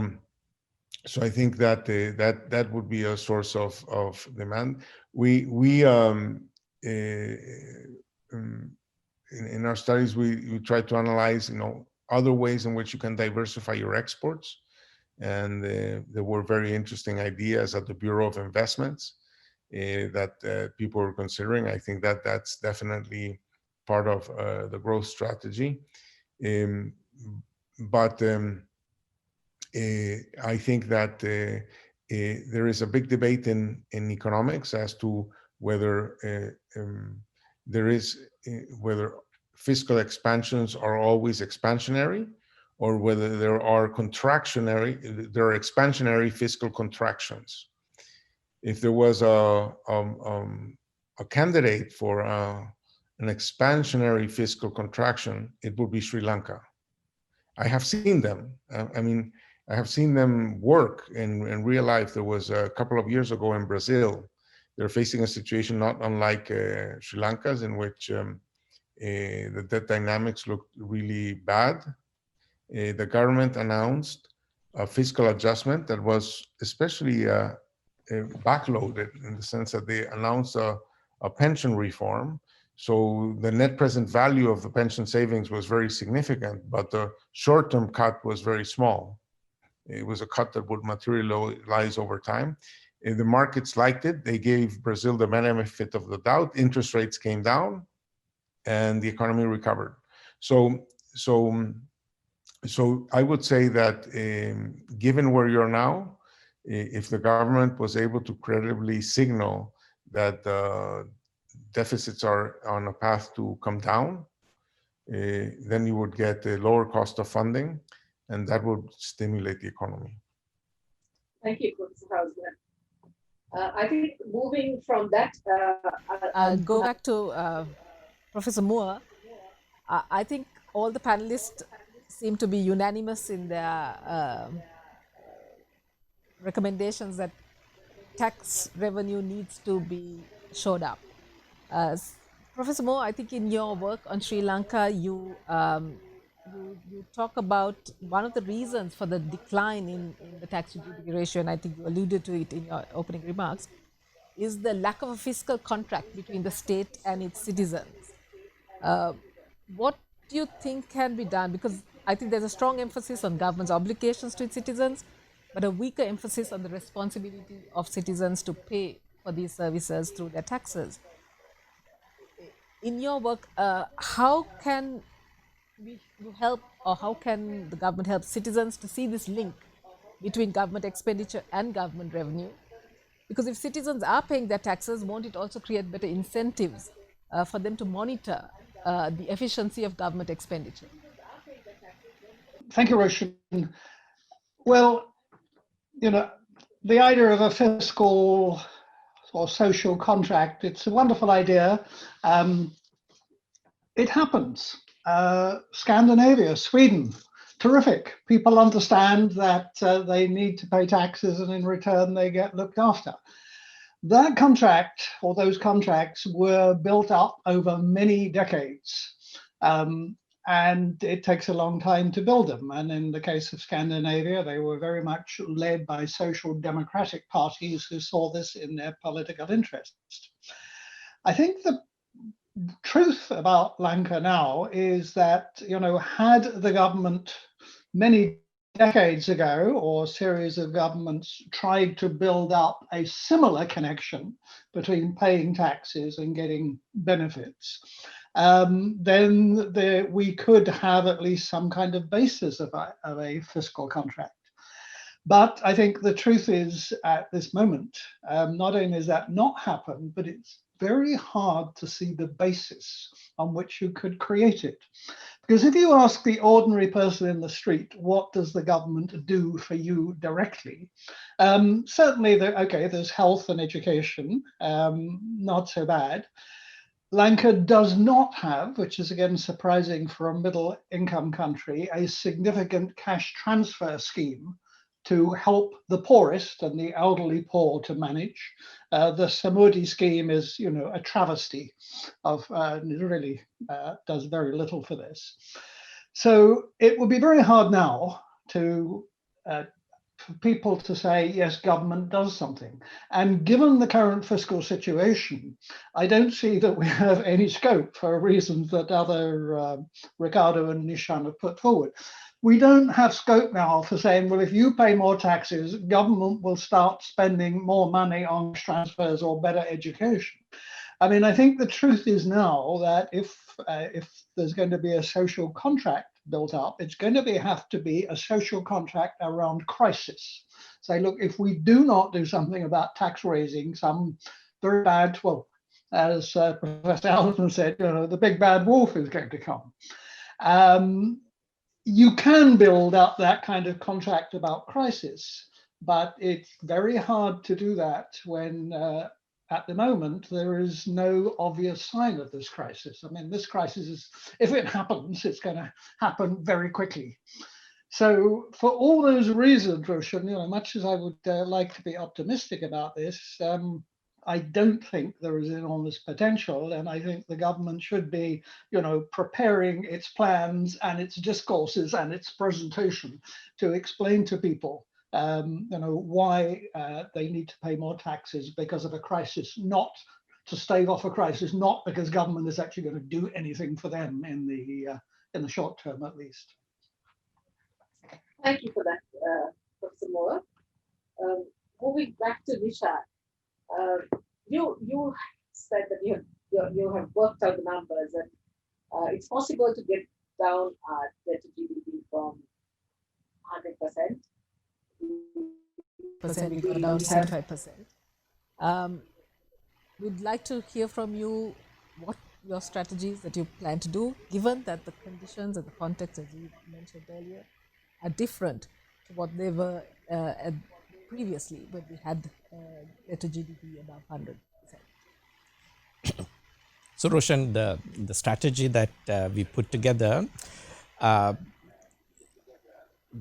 I think that that would be a source of demand. We in our studies we try to analyze other ways in which you can diversify your exports, and there were very interesting ideas at the Bureau of Investments that people are considering. I think that that's definitely part of the growth strategy. But I think that there is a big debate in economics as to whether whether fiscal expansions are always expansionary, or whether there are expansionary fiscal contractions. If there was a candidate for an expansionary fiscal contraction, it would be Sri Lanka. I have seen them. I mean, I have seen them work in real life. There was a couple of years ago in Brazil. They're facing a situation not unlike Sri Lanka's, in which the debt dynamics looked really bad. The government announced a fiscal adjustment that was especially backloaded, in the sense that they announced a pension reform. So the net present value of the pension savings was very significant, but the short-term cut was very small. It was a cut that would materialize over time. The markets liked it. They gave Brazil the benefit of the doubt. Interest rates came down, and the economy recovered. So I would say that given where you're now, if the government was able to credibly signal that deficits are on a path to come down, then you would get a lower cost of funding, and that would stimulate the economy. Thank you, Professor Hausmann. I think moving from that, I'll go back to Professor Moore. I think all the panelists seem to be unanimous in their recommendations that tax revenue needs to be shored up. Professor Moore, I think in your work on Sri Lanka, you talk about one of the reasons for the decline in the tax to GDP ratio, and I think you alluded to it in your opening remarks, is the lack of a fiscal contract between the state and its citizens. What do you think can be done? Because I think there's a strong emphasis on government's obligations to its citizens, but a weaker emphasis on the responsibility of citizens to pay for these services through their taxes. In your work, how can you help, or how can the government help citizens to see this link between government expenditure and government revenue? Because if citizens are paying their taxes, won't it also create better incentives for them to monitor the efficiency of government expenditure? Thank you, Roshan. Well, the idea of a fiscal or social contract, it's a wonderful idea. It happens. Scandinavia, Sweden, terrific. People understand that they need to pay taxes, and in return they get looked after. That contract, or those contracts, were built up over many decades. And it takes a long time to build them. And in the case of Scandinavia, they were very much led by social democratic parties who saw this in their political interest. I think the truth about Lanka now is that, had the government many decades ago, or a series of governments, tried to build up a similar connection between paying taxes and getting benefits, then we could have at least some kind of basis of a fiscal contract. But I think the truth is, at this moment, not only has that not happened, but it's very hard to see the basis on which you could create it. Because if you ask the ordinary person in the street, what does the government do for you directly? Certainly, there's health and education, not so bad. Lanka does not have, which is again surprising for a middle income country, a significant cash transfer scheme to help the poorest and the elderly poor to manage. The Samudi scheme is, a travesty of it really does very little for this. So it would be very hard now to for people to say, yes, government does something. And given the current fiscal situation, I don't see that we have any scope for reasons that other Ricardo and Nishan have put forward. We don't have scope now for saying, well, if you pay more taxes, government will start spending more money on transfers or better education. I mean, I think the truth is now that if there's going to be a social contract built up, it's going to have to be a social contract around crisis. Say, look, if we do not do something about tax raising, some very bad, well, as Professor Hausmann said, the big bad wolf is going to come. You can build up that kind of contract about crisis, but it's very hard to do that when at the moment, there is no obvious sign of this crisis. I mean, this crisis is, if it happens, it's going to happen very quickly. So for all those reasons, Roshan, much as I would like to be optimistic about this, I don't think there is enormous potential. And I think the government should be, preparing its plans and its discourses and its presentation to explain to people why they need to pay more taxes because of a crisis, not to stave off a crisis, not because government is actually going to do anything for them in the short term, at least. Thank you for that, Professor Moore. Moving back to Nishan, you said that you have worked out the numbers, and it's possible to get down debt to GDP from 100%. We got down to 75%. We'd like to hear from you what your strategies that you plan to do, given that the conditions and the context, as you mentioned earlier, are different to what they were previously, when we had debt to GDP above 100%. So Roshan, the strategy that we put together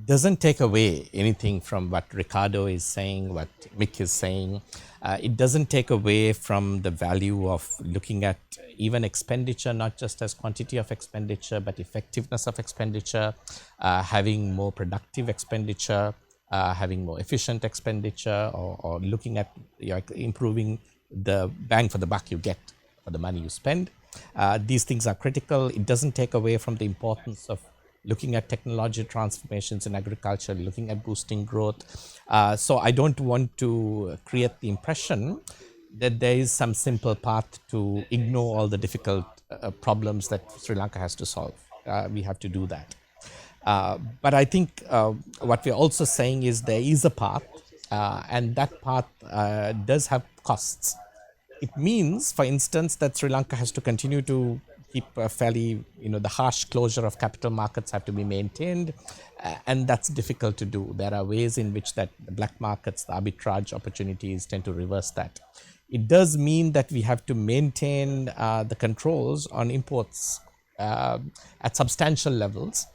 doesn't take away anything from what Ricardo is saying, what Mick is saying. It doesn't take away from the value of looking at even expenditure, not just as quantity of expenditure, but effectiveness of expenditure, having more productive expenditure, having more efficient expenditure, or looking at improving the bang for the buck you get for the money you spend. These things are critical. It doesn't take away from the importance of looking at technology transformations in agriculture, looking at boosting growth. So I don't want to create the impression that there is some simple path to ignore all the difficult problems that Sri Lanka has to solve. We have to do that. But I think what we're also saying is there is a path, and that path does have costs. It means, for instance, that Sri Lanka has to continue to keep a fairly, the harsh closure of capital markets have to be maintained, and that's difficult to do. There are ways in which that the black markets, the arbitrage opportunities tend to reverse that. It does mean that we have to maintain the controls on imports at substantial levels,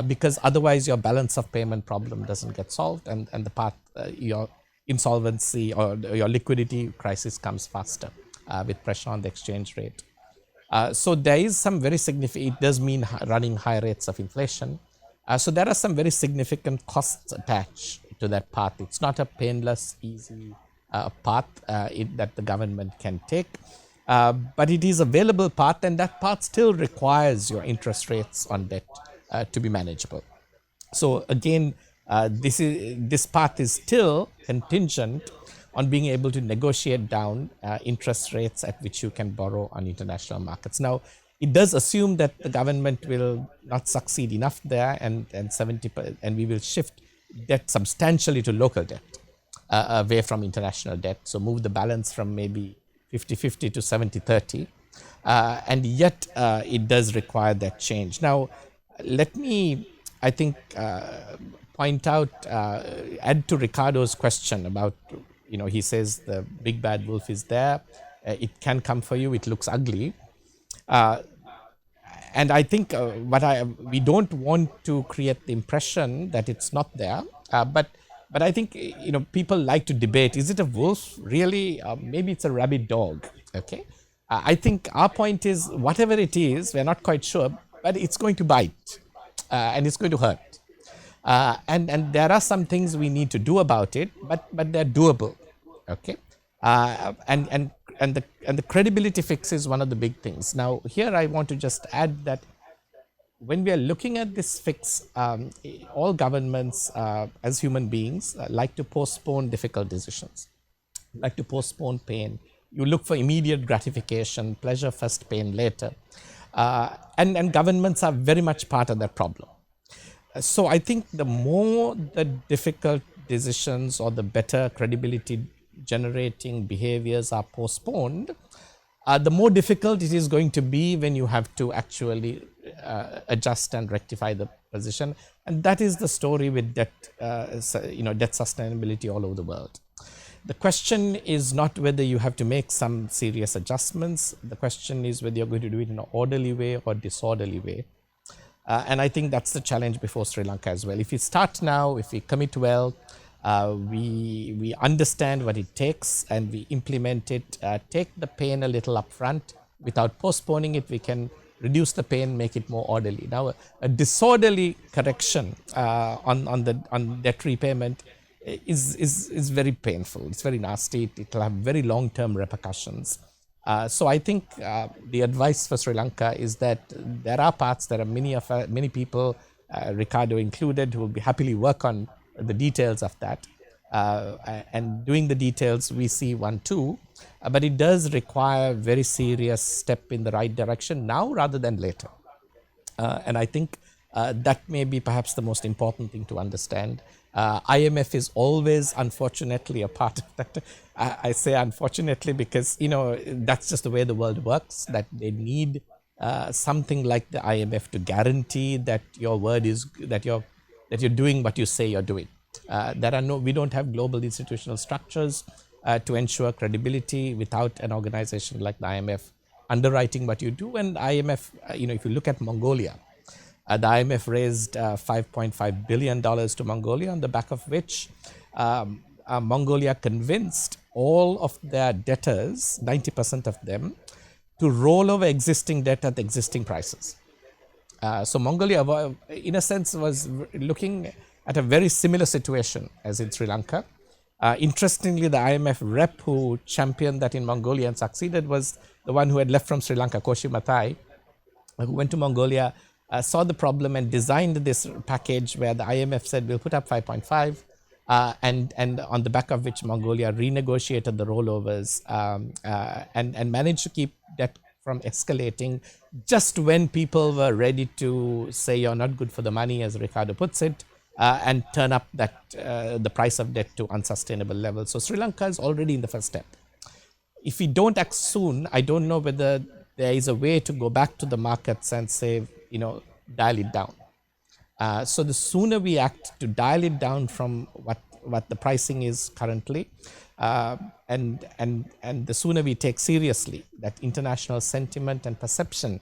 because otherwise your balance of payment problem doesn't get solved, and the path, your insolvency or your liquidity crisis comes faster with pressure on the exchange rate. So there is some very significant, it does mean running high rates of inflation. So there are some very significant costs attached to that path. It's not a painless, easy path that the government can take, but it is a available path, and that path still requires your interest rates on debt to be manageable. So again, this path is still contingent on being able to negotiate down interest rates at which you can borrow on international markets. Now, it does assume that the government will not succeed enough there, and we will shift debt substantially to local debt, away from international debt. So move the balance from maybe 50-50 to 70-30, and yet it does require that change. Now, let me, I think, point out, add to Ricardo's question about, he says the big bad wolf is there. It can come for you. It looks ugly. And I think we don't want to create the impression that it's not there. But But I think people like to debate: is it a wolf? Really? Maybe it's a rabid dog. Okay. I think our point is, whatever it is, we're not quite sure, but it's going to bite, and it's going to hurt. And there are some things we need to do about it, but they're doable. Okay. And the credibility fix is one of the big things. Now here I want to just add that when we are looking at this fix, all governments, as human beings, like to postpone difficult decisions, like to postpone pain. You look for immediate gratification, pleasure first, pain later. And governments are very much part of that problem. So I think the more the difficult decisions or the better credibility generating behaviors are postponed, the more difficult it is going to be when you have to actually adjust and rectify the position. And that is the story with debt, debt sustainability all over the world. The question is not whether you have to make some serious adjustments. The question is whether you're going to do it in an orderly way or disorderly way. And I think that's the challenge before Sri Lanka as well. If we start now, if we commit well, we understand what it takes and we implement it, take the pain a little upfront without postponing it, we can reduce the pain, make it more orderly. Now, a disorderly correction on debt repayment is very painful. It's very nasty. It will have very long-term repercussions. So I think the advice for Sri Lanka is that there are parts, there are many people, Ricardo included, who will be happily work on the details of that. And doing the details, we see one too, but it does require a very serious step in the right direction now rather than later. And I think that may be perhaps the most important thing to understand. IMF is always, unfortunately, a part of that. I say unfortunately because, that's just the way the world works, that they need something like the IMF to guarantee that your word is, that you're doing what you say you're doing. We don't have global institutional structures to ensure credibility without an organization like the IMF underwriting what you do. And IMF, if you look at Mongolia, the IMF raised $5.5 billion to Mongolia, on the back of which Mongolia convinced all of their debtors, 90% of them, to roll over existing debt at existing prices. So Mongolia, in a sense, was looking at a very similar situation as in Sri Lanka. Interestingly, the IMF rep who championed that in Mongolia and succeeded was the one who had left from Sri Lanka, Koshi Mathai, who went to Mongolia, saw the problem and designed this package where the IMF said, we'll put up 5.5, and on the back of which Mongolia renegotiated the rollovers and managed to keep debt from escalating just when people were ready to say you're not good for the money, as Ricardo puts it, and turn up the price of debt to unsustainable levels. So Sri Lanka is already in the first step. If we don't act soon, I don't know whether there is a way to go back to the markets and say, dial it down. So the sooner we act to dial it down from what the pricing is currently, and the sooner we take seriously that international sentiment and perception,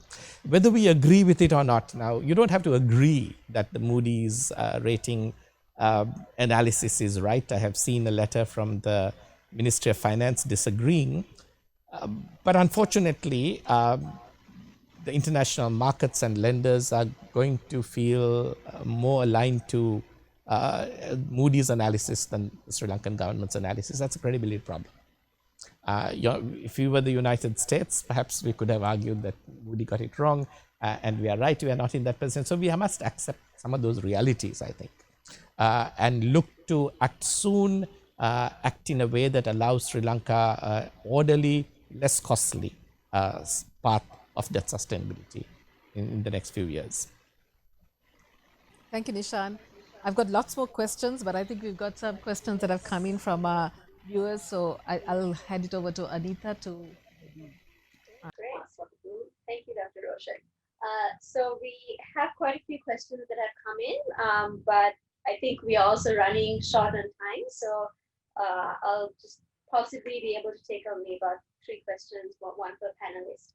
whether we agree with it or not. Now, you don't have to agree that the Moody's rating analysis is right. I have seen a letter from the Ministry of Finance disagreeing. But unfortunately, the international markets and lenders are going to feel more aligned to Moody's analysis than the Sri Lankan government's analysis. That's a credibility problem. If we were the United States, perhaps we could have argued that Moody got it wrong and we are right, we are not in that position. So we must accept some of those realities, I think, and look to act soon, act in a way that allows Sri Lanka orderly, less costly path of debt sustainability in the next few years. Thank you, Nishan. I've got lots more questions, but I think we've got some questions that have come in from our viewers. So I'll hand it over to Aneetha to. Great. Thank you, Dr. Roshan. So we have quite a few questions that have come in, but I think we are also running short on time. So I'll just possibly be able to take only about 3 questions, one per panelist.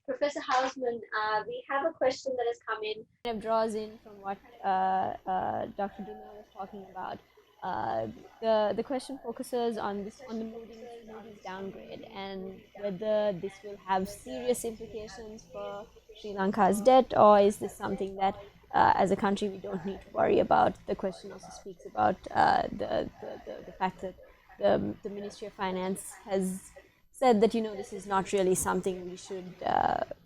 Professor Hausmann, we have a question that has come in. It draws in from what Dr. Duma was talking about. The question focuses on the Moody's downgrade and whether this will have serious implications for Sri Lanka's debt, or is this something that, as a country, we don't need to worry about. The question also speaks about the fact that the Ministry of Finance has said that this is not really something we should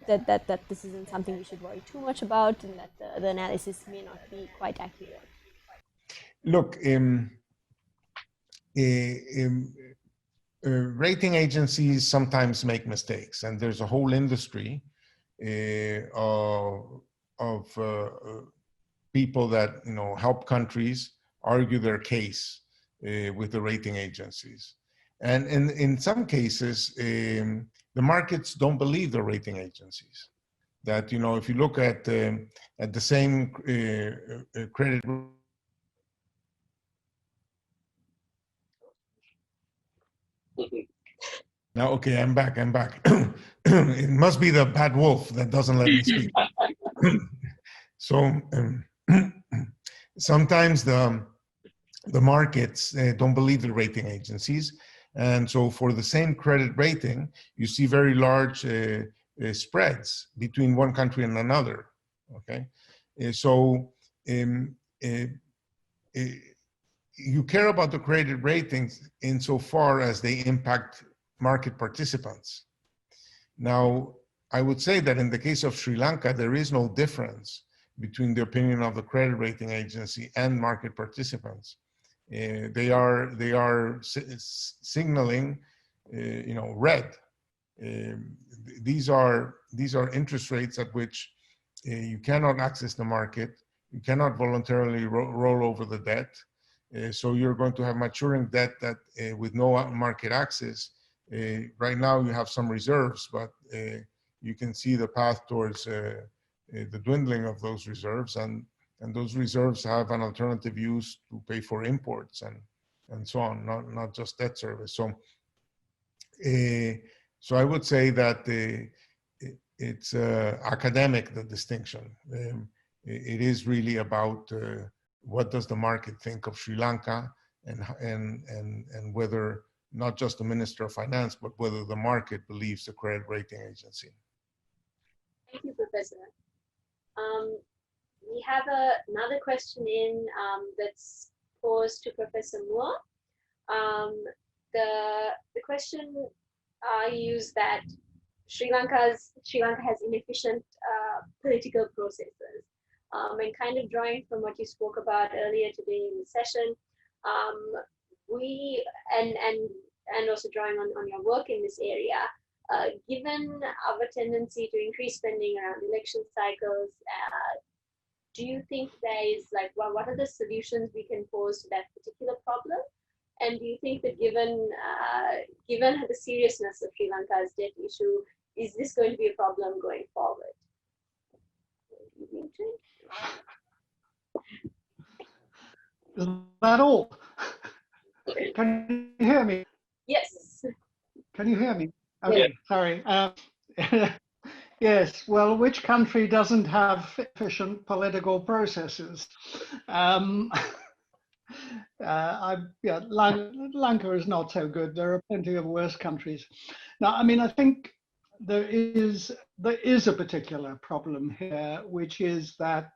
that this isn't something we should worry too much about, and that the analysis may not be quite accurate. Look, rating agencies sometimes make mistakes, and there's a whole industry of people that help countries argue their case with the rating agencies. And in some cases, the markets don't believe the rating agencies. That if you look at the same credit. Now, okay, I'm back. It must be the bad wolf that doesn't let me speak. So sometimes the markets don't believe the rating agencies. And so for the same credit rating, you see very large spreads between one country and another, okay? So you care about the credit ratings insofar as they impact market participants. Now, I would say that in the case of Sri Lanka, there is no difference between the opinion of the credit rating agency and market participants. They are signaling, red. These are interest rates at which you cannot access the market. You cannot voluntarily roll over the debt. So you're going to have maturing debt that with no market access. Right now you have some reserves, but you can see the path towards the dwindling of those reserves, and those reserves have an alternative use to pay for imports and so on, not just debt service. So so I would say that it's academic, the distinction. It is really about what does the market think of Sri Lanka, and whether not just the Minister of Finance, but whether the market believes the credit rating agency. Thank you, Professor. We have another question in that's posed to Professor Moore. The question argues that Sri Lanka has inefficient political processes. And kind of drawing from what you spoke about earlier today in the session, and also drawing on your work in this area, given our tendency to increase spending around election cycles, do you think there is what are the solutions we can pose to that particular problem? And do you think that given the seriousness of Sri Lanka's debt issue, is this going to be a problem going forward? Is that all? Can you hear me? Yes. Can you hear me? Okay, sorry. Yes, well, which country doesn't have efficient political processes? Lanka is not so good. There are plenty of worse countries. Now, I mean, I think there is a particular problem here, which is that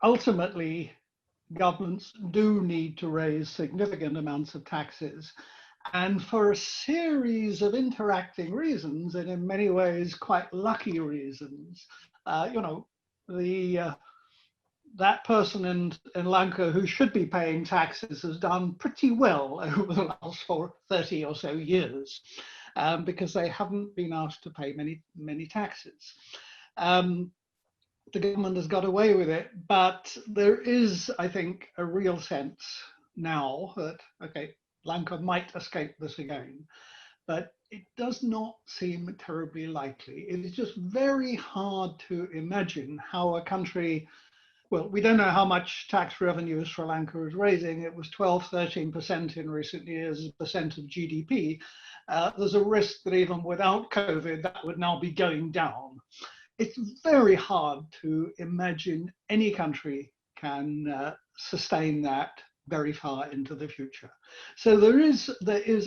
ultimately governments do need to raise significant amounts of taxes, and for a series of interacting reasons, and in many ways quite lucky reasons. That person in Lanka who should be paying taxes has done pretty well over the last 30 or so years, because they haven't been asked to pay many taxes. The government has got away with it, but there is, I think, a real sense now that, okay, Lanka might escape this again, but it does not seem terribly likely. It is just very hard to imagine how a country, well, we don't know how much tax revenue Sri Lanka is raising. It was 12-13% in recent years as a percent of GDP. There's a risk that even without COVID, that would now be going down. It's very hard to imagine any country can sustain that very far into the future. So there is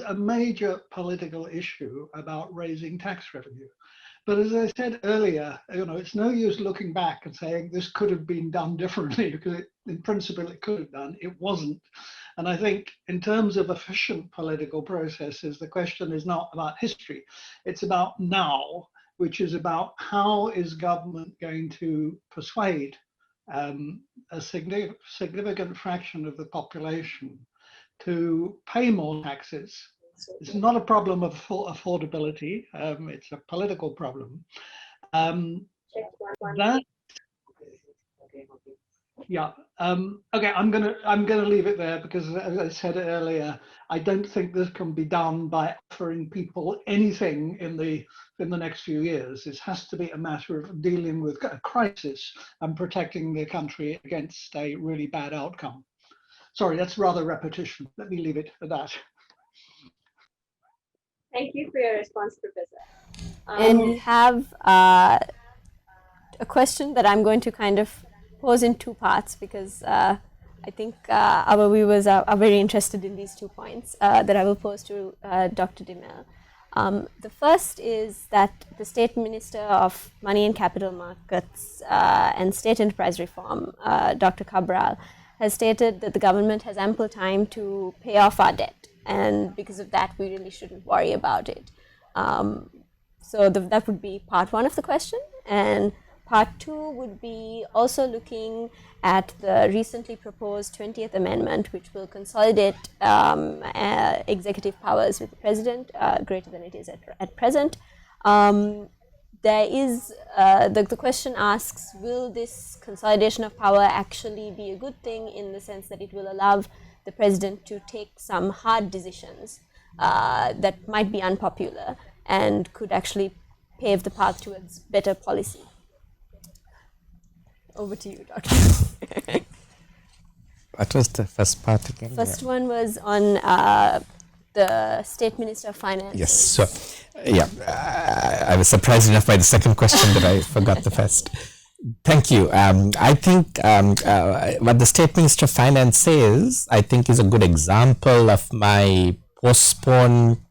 a major political issue about raising tax revenue. But as I said earlier, it's no use looking back and saying this could have been done differently, because in principle it could have done. It wasn't. And I think in terms of efficient political processes, the question is not about history. It's about now, which is about how is government going to persuade a significant fraction of the population to pay more taxes. It's not a problem of affordability. It's a political problem. Okay, I'm gonna leave it there, because as I said earlier, I don't think this can be done by offering people anything in the next few years. This has to be a matter of dealing with a crisis and protecting the country against a really bad outcome. Sorry, that's rather repetition. Let me leave it at that. Thank you for your response, Professor. And we have a question that I'm going to kind of pose in two parts, because I think our viewers are very interested in these 2 points that I will pose to Dr. Demel. The first is that the State Minister of Money and Capital Markets and State Enterprise Reform, Dr. Cabral, has stated that the government has ample time to pay off our debt, and because of that, we really shouldn't worry about it. So that would be part 1 of the question. And part 2 would be also looking at the recently proposed 20th Amendment, which will consolidate executive powers with the President greater than it is at present. There is, the question asks, will this consolidation of power actually be a good thing, in the sense that it will allow the President to take some hard decisions that might be unpopular and could actually pave the path towards better policy? Over to you, Doctor. What was the first part again? First one was on the State Minister of Finance. Yes, so I was surprised enough by the second question that I forgot the first. Thank you. I think what the State Minister of Finance says, I think, is a good example of my postponement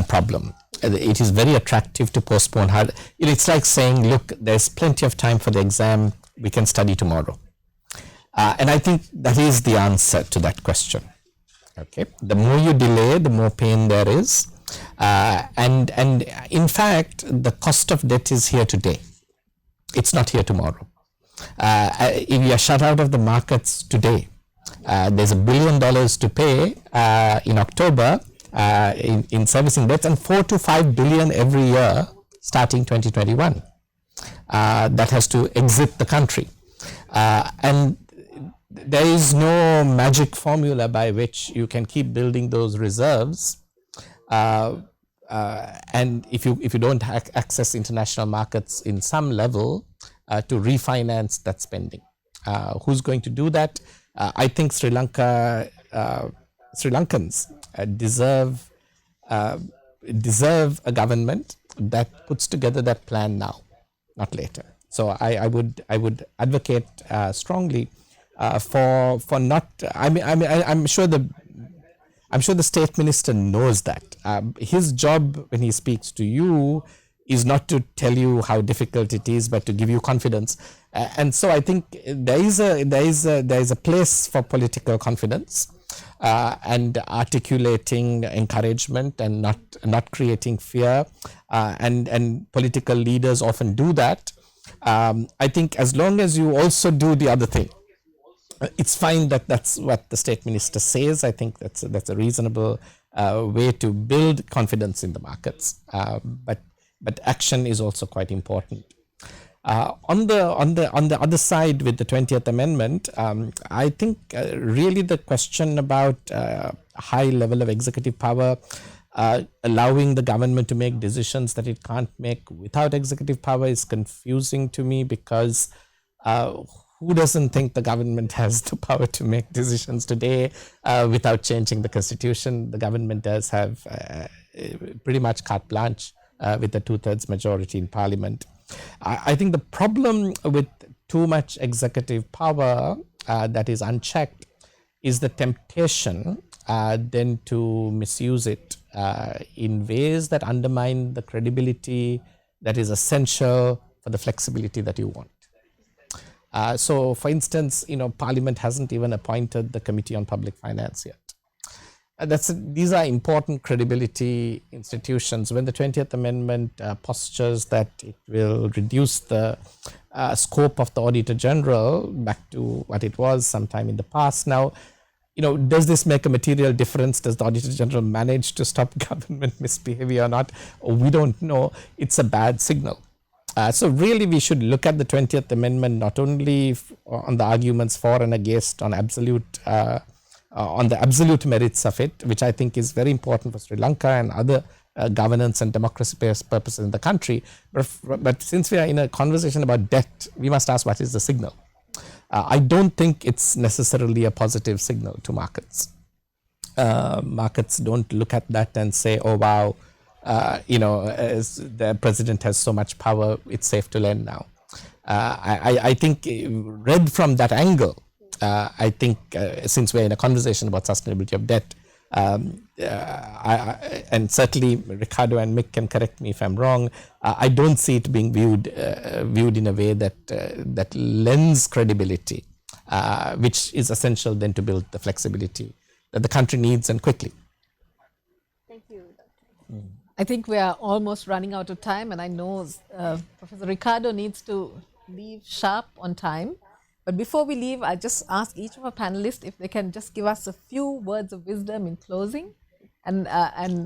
problem. It is very attractive to postpone hard. It's like saying, look, there's plenty of time for the exam, we can study tomorrow. And I think that is the answer to that question. Okay, the more you delay, the more pain there is. And in fact, the cost of debt is here today. It's not here tomorrow. If you are shut out of the markets today, there's $1 billion to pay in October in servicing debts, and 4 to 5 billion every year starting 2021 that has to exit the country. And there is no magic formula by which you can keep building those reserves. And if you don't access international markets in some level to refinance that spending, who's going to do that? I think Sri Lankans deserve a government that puts together that plan now, not later. So I would advocate strongly for not. I'm sure the State Minister knows that. His job when he speaks to you is not to tell you how difficult it is, but to give you confidence. And so I think there is a place for political confidence and articulating encouragement and not creating fear. And political leaders often do that. I think as long as you also do the other thing, it's fine that's what the State Minister says. I think that's a reasonable way to build confidence in the markets. But action is also quite important. On the other side, with the 20th Amendment, I think really the question about high level of executive power, allowing the government to make decisions that it can't make without executive power is confusing to me, because who doesn't think the government has the power to make decisions today without changing the constitution? The government does have pretty much carte blanche with a 2/3 majority in parliament. I think the problem with too much executive power that is unchecked is the temptation then to misuse it in ways that undermine the credibility that is essential for the flexibility that you want. So, for instance, Parliament hasn't even appointed the Committee on Public Finance yet. These are important credibility institutions. When the 20th Amendment postures that it will reduce the scope of the Auditor General back to what it was sometime in the past. Now, does this make a material difference? Does the Auditor General manage to stop government misbehavior or not? We don't know. It's a bad signal. So really, we should look at the 20th Amendment not only on the arguments for and against on the absolute merits of it, which I think is very important for Sri Lanka and other governance and democracy-based purposes in the country. But since we are in a conversation about debt, we must ask, what is the signal? I don't think it's necessarily a positive signal to markets. Markets don't look at that and say, oh, wow, as the president has so much power, it's safe to lend now. I think read from that angle, I think since we're in a conversation about sustainability of debt, and certainly Ricardo and Mick can correct me if I'm wrong, I don't see it being viewed in a way that lends credibility, which is essential then to build the flexibility that the country needs, and quickly. Thank you, Dr. I think we are almost running out of time, and I know Professor Ricardo needs to leave sharp on time. But before we leave, I just ask each of our panelists if they can just give us a few words of wisdom in closing. And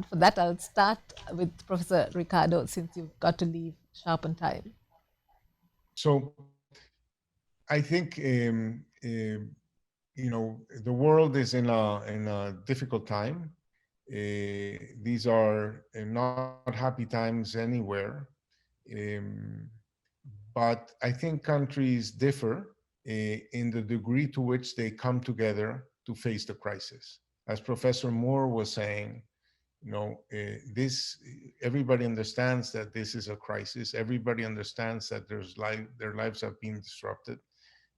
for that, I'll start with Professor Ricardo, since you've got to leave sharp on time. So I think, the world is in a difficult time. These are not happy times anywhere. But I think countries differ in the degree to which they come together to face the crisis. As Professor Moore was saying, everybody understands that this is a crisis. Everybody understands that their lives have been disrupted.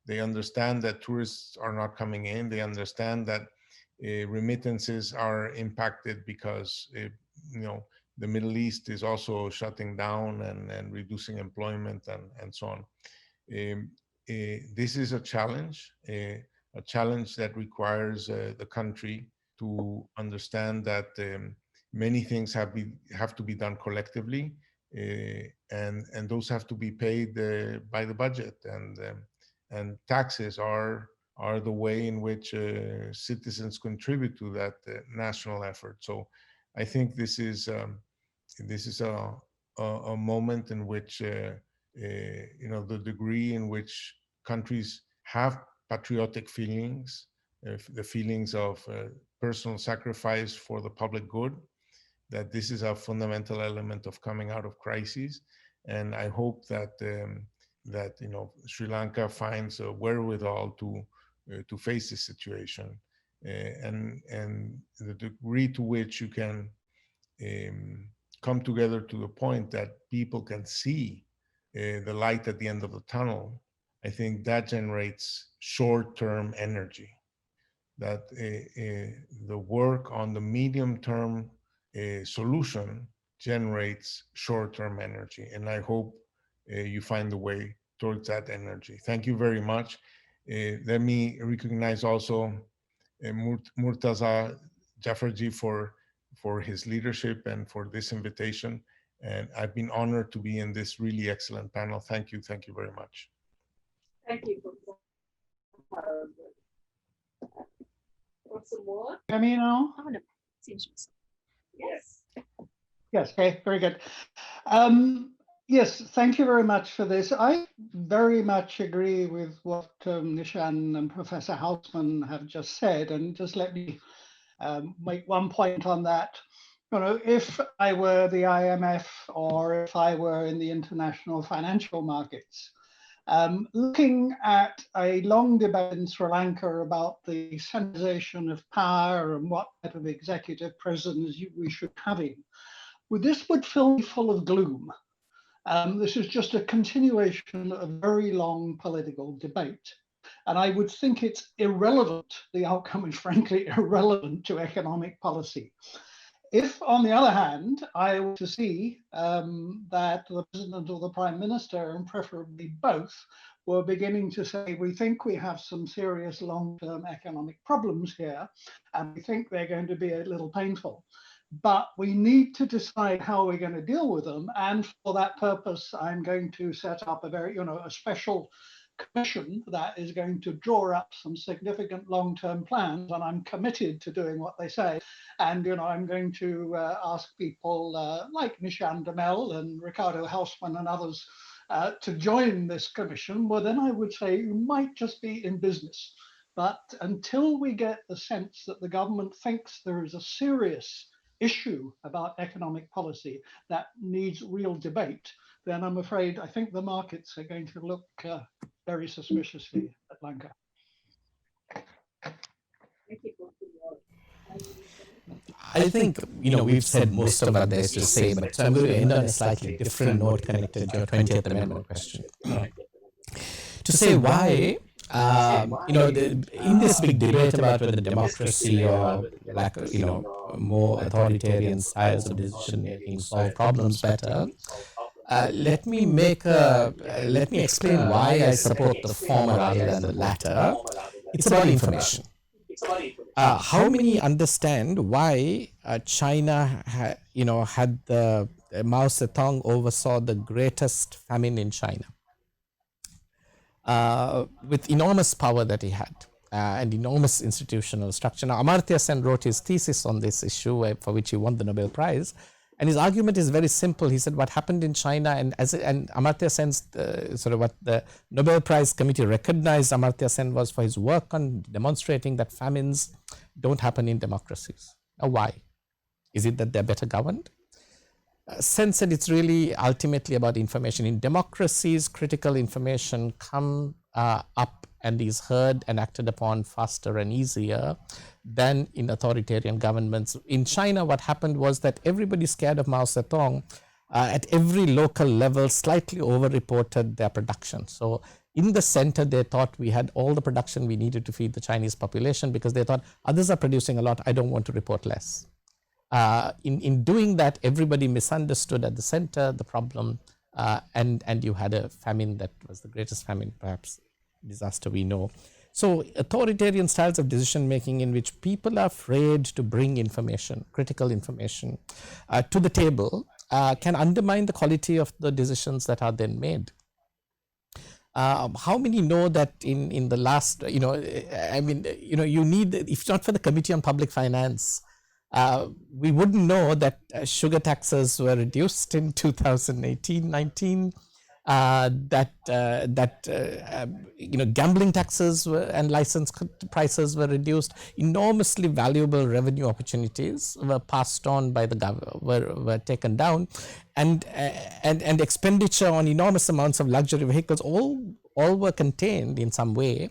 They understand that tourists are not coming in. They understand that remittances are impacted because, the Middle East is also shutting down and reducing employment and so on. This is a challenge that requires the country to understand that many things have to be done collectively, and those have to be paid by the budget, and taxes are the way in which citizens contribute to that national effort. So I think this is a moment in which the degree in which countries have patriotic feelings, the feelings of personal sacrifice for the public good, that this is a fundamental element of coming out of crises. And I hope that Sri Lanka finds a wherewithal to face this situation, and the degree to which you can come together to the point that people can see the light at the end of the tunnel. I think that generates short-term energy, that the work on the medium-term solution generates short-term energy. And I hope you find a way towards that energy. Thank you very much. Let me recognize also Murtaza Jafarji for his leadership and for this invitation. And I've been honored to be in this really excellent panel. Thank you. Thank you very much. Thank you. Professor Moore? Hear me now? Yes. Yes, okay, very good. Yes, thank you very much for this. I very much agree with what Nishan and Professor Hausmann have just said, and just let me make one point on that. If I were the IMF, or if I were in the international financial markets, looking at a long debate in Sri Lanka about the centralization of power and what type of executive presidents we should have in, well, this would fill me full of gloom. This is just a continuation of a very long political debate. And I would think it's irrelevant. The outcome is frankly irrelevant to economic policy. If, on the other hand, I were to see that the president or the prime minister, and preferably both, were beginning to say, we think we have some serious long-term economic problems here, and we think they're going to be a little painful, but we need to decide how we're going to deal with them. And for that purpose, I'm going to set up a special commission that is going to draw up some significant long-term plans, and I'm committed to doing what they say. And I'm going to ask people like Nishan and Ricardo Hausmann and others to join this commission. Well, then I would say you might just be in business. But until we get the sense that the government thinks there is a serious issue about economic policy that needs real debate, then I'm afraid I think the markets are going to look very suspiciously at Lanka. I think, we've said most of what there is to say, but so I'm going to end on a slightly different note connected to your 20th Amendment question. To say why, in this big debate about whether democracy or lack of, more authoritarian styles of decision making solve problems better, let me explain why I support the former rather than the latter. It's about information. How many understand why China had the Mao Zedong oversaw the greatest famine in China with enormous power that he had and enormous institutional structure. Now, Amartya Sen wrote his thesis on this issue for which he won the Nobel Prize. And his argument is very simple. He said what happened in China, and Amartya Sen's what the Nobel Prize Committee recognized Amartya Sen was for his work on demonstrating that famines don't happen in democracies. Now, why? Is it that they're better governed? Sen said it's really ultimately about information. In democracies, critical information come up and is heard and acted upon faster and easier than in authoritarian governments. In China, what happened was that everybody scared of Mao Zedong at every local level slightly over-reported their production. So in the center, they thought we had all the production we needed to feed the Chinese population because they thought others are producing a lot, I don't want to report less. In doing that, everybody misunderstood at the center the problem, and you had a famine that was the greatest famine, perhaps disaster we know. So authoritarian styles of decision making in which people are afraid to bring information, critical information, to the table can undermine the quality of the decisions that are then made. How many know that in the last, you need, if not for the Committee on Public Finance, we wouldn't know that sugar taxes were reduced in 2018-19. Gambling taxes and license prices were reduced. Enormously valuable revenue opportunities were passed on by the government, were taken down, and expenditure on enormous amounts of luxury vehicles all were contained in some way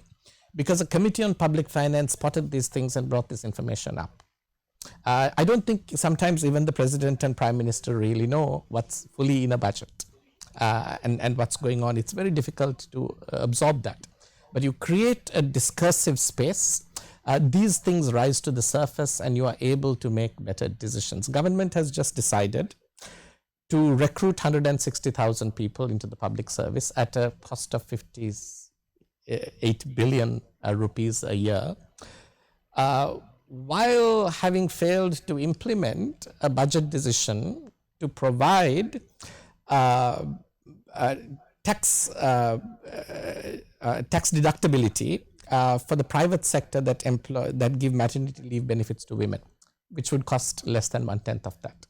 because a Committee on Public Finance spotted these things and brought this information up. I don't think sometimes even the President and Prime Minister really know what's fully in a budget. And what's going on. It's very difficult to absorb that. But you create a discursive space, these things rise to the surface and you are able to make better decisions. Government has just decided to recruit 160,000 people into the public service at a cost of 58 billion rupees a year, while having failed to implement a budget decision to provide tax deductibility for the private sector that give maternity leave benefits to women, which would cost less than 1/10 of that.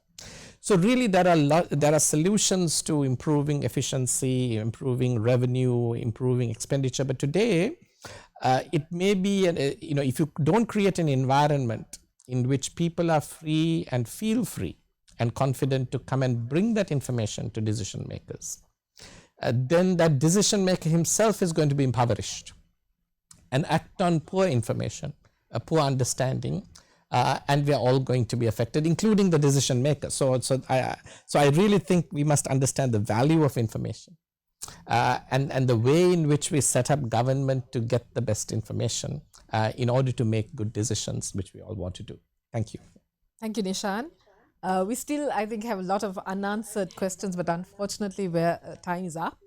So really, there are solutions to improving efficiency, improving revenue, improving expenditure. But today, it may be if you don't create an environment in which people are free and feel free and confident to come and bring that information to decision makers, then that decision maker himself is going to be impoverished and act on poor information, a poor understanding, and we are all going to be affected, including the decision makers. So I really think we must understand the value of information, and the way in which we set up government to get the best information in order to make good decisions, which we all want to do. Thank you. Thank you, Nishan. We still, I think, have a lot of unanswered questions, but unfortunately, time is up.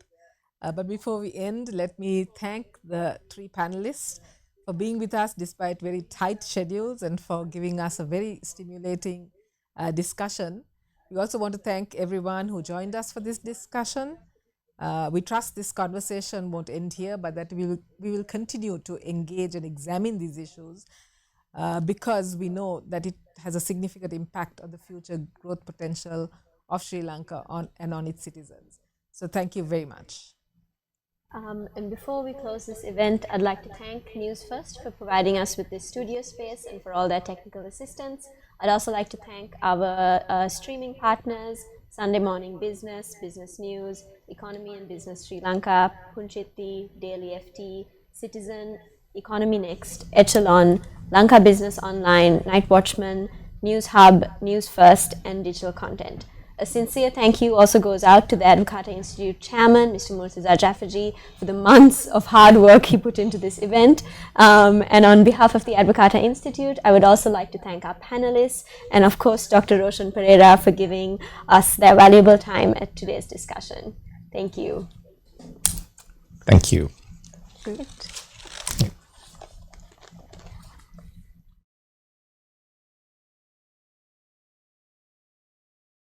But before we end, let me thank the three panelists for being with us despite very tight schedules and for giving us a very stimulating discussion. We also want to thank everyone who joined us for this discussion. We trust this conversation won't end here, but that we will continue to engage and examine these issues because we know that it has a significant impact on the future growth potential of Sri Lanka and on its citizens. So thank you very much. And before we close this event, I'd like to thank News First for providing us with this studio space and for all their technical assistance. I'd also like to thank our streaming partners, Sunday Morning Business, Business News, Economy and Business Sri Lanka, Punchetti, Daily FT, Citizen, Economy Next, Echelon, Lanka Business Online, Night Watchman, News Hub, News First, and Digital Content. A sincere thank you also goes out to the Advocata Institute chairman, Mr. Murtaza Jafferji, for the months of hard work he put into this event. And on behalf of the Advocata Institute, I would also like to thank our panelists and, of course, Dr. Roshan Perera for giving us their valuable time at today's discussion. Thank you. Thank you. Great.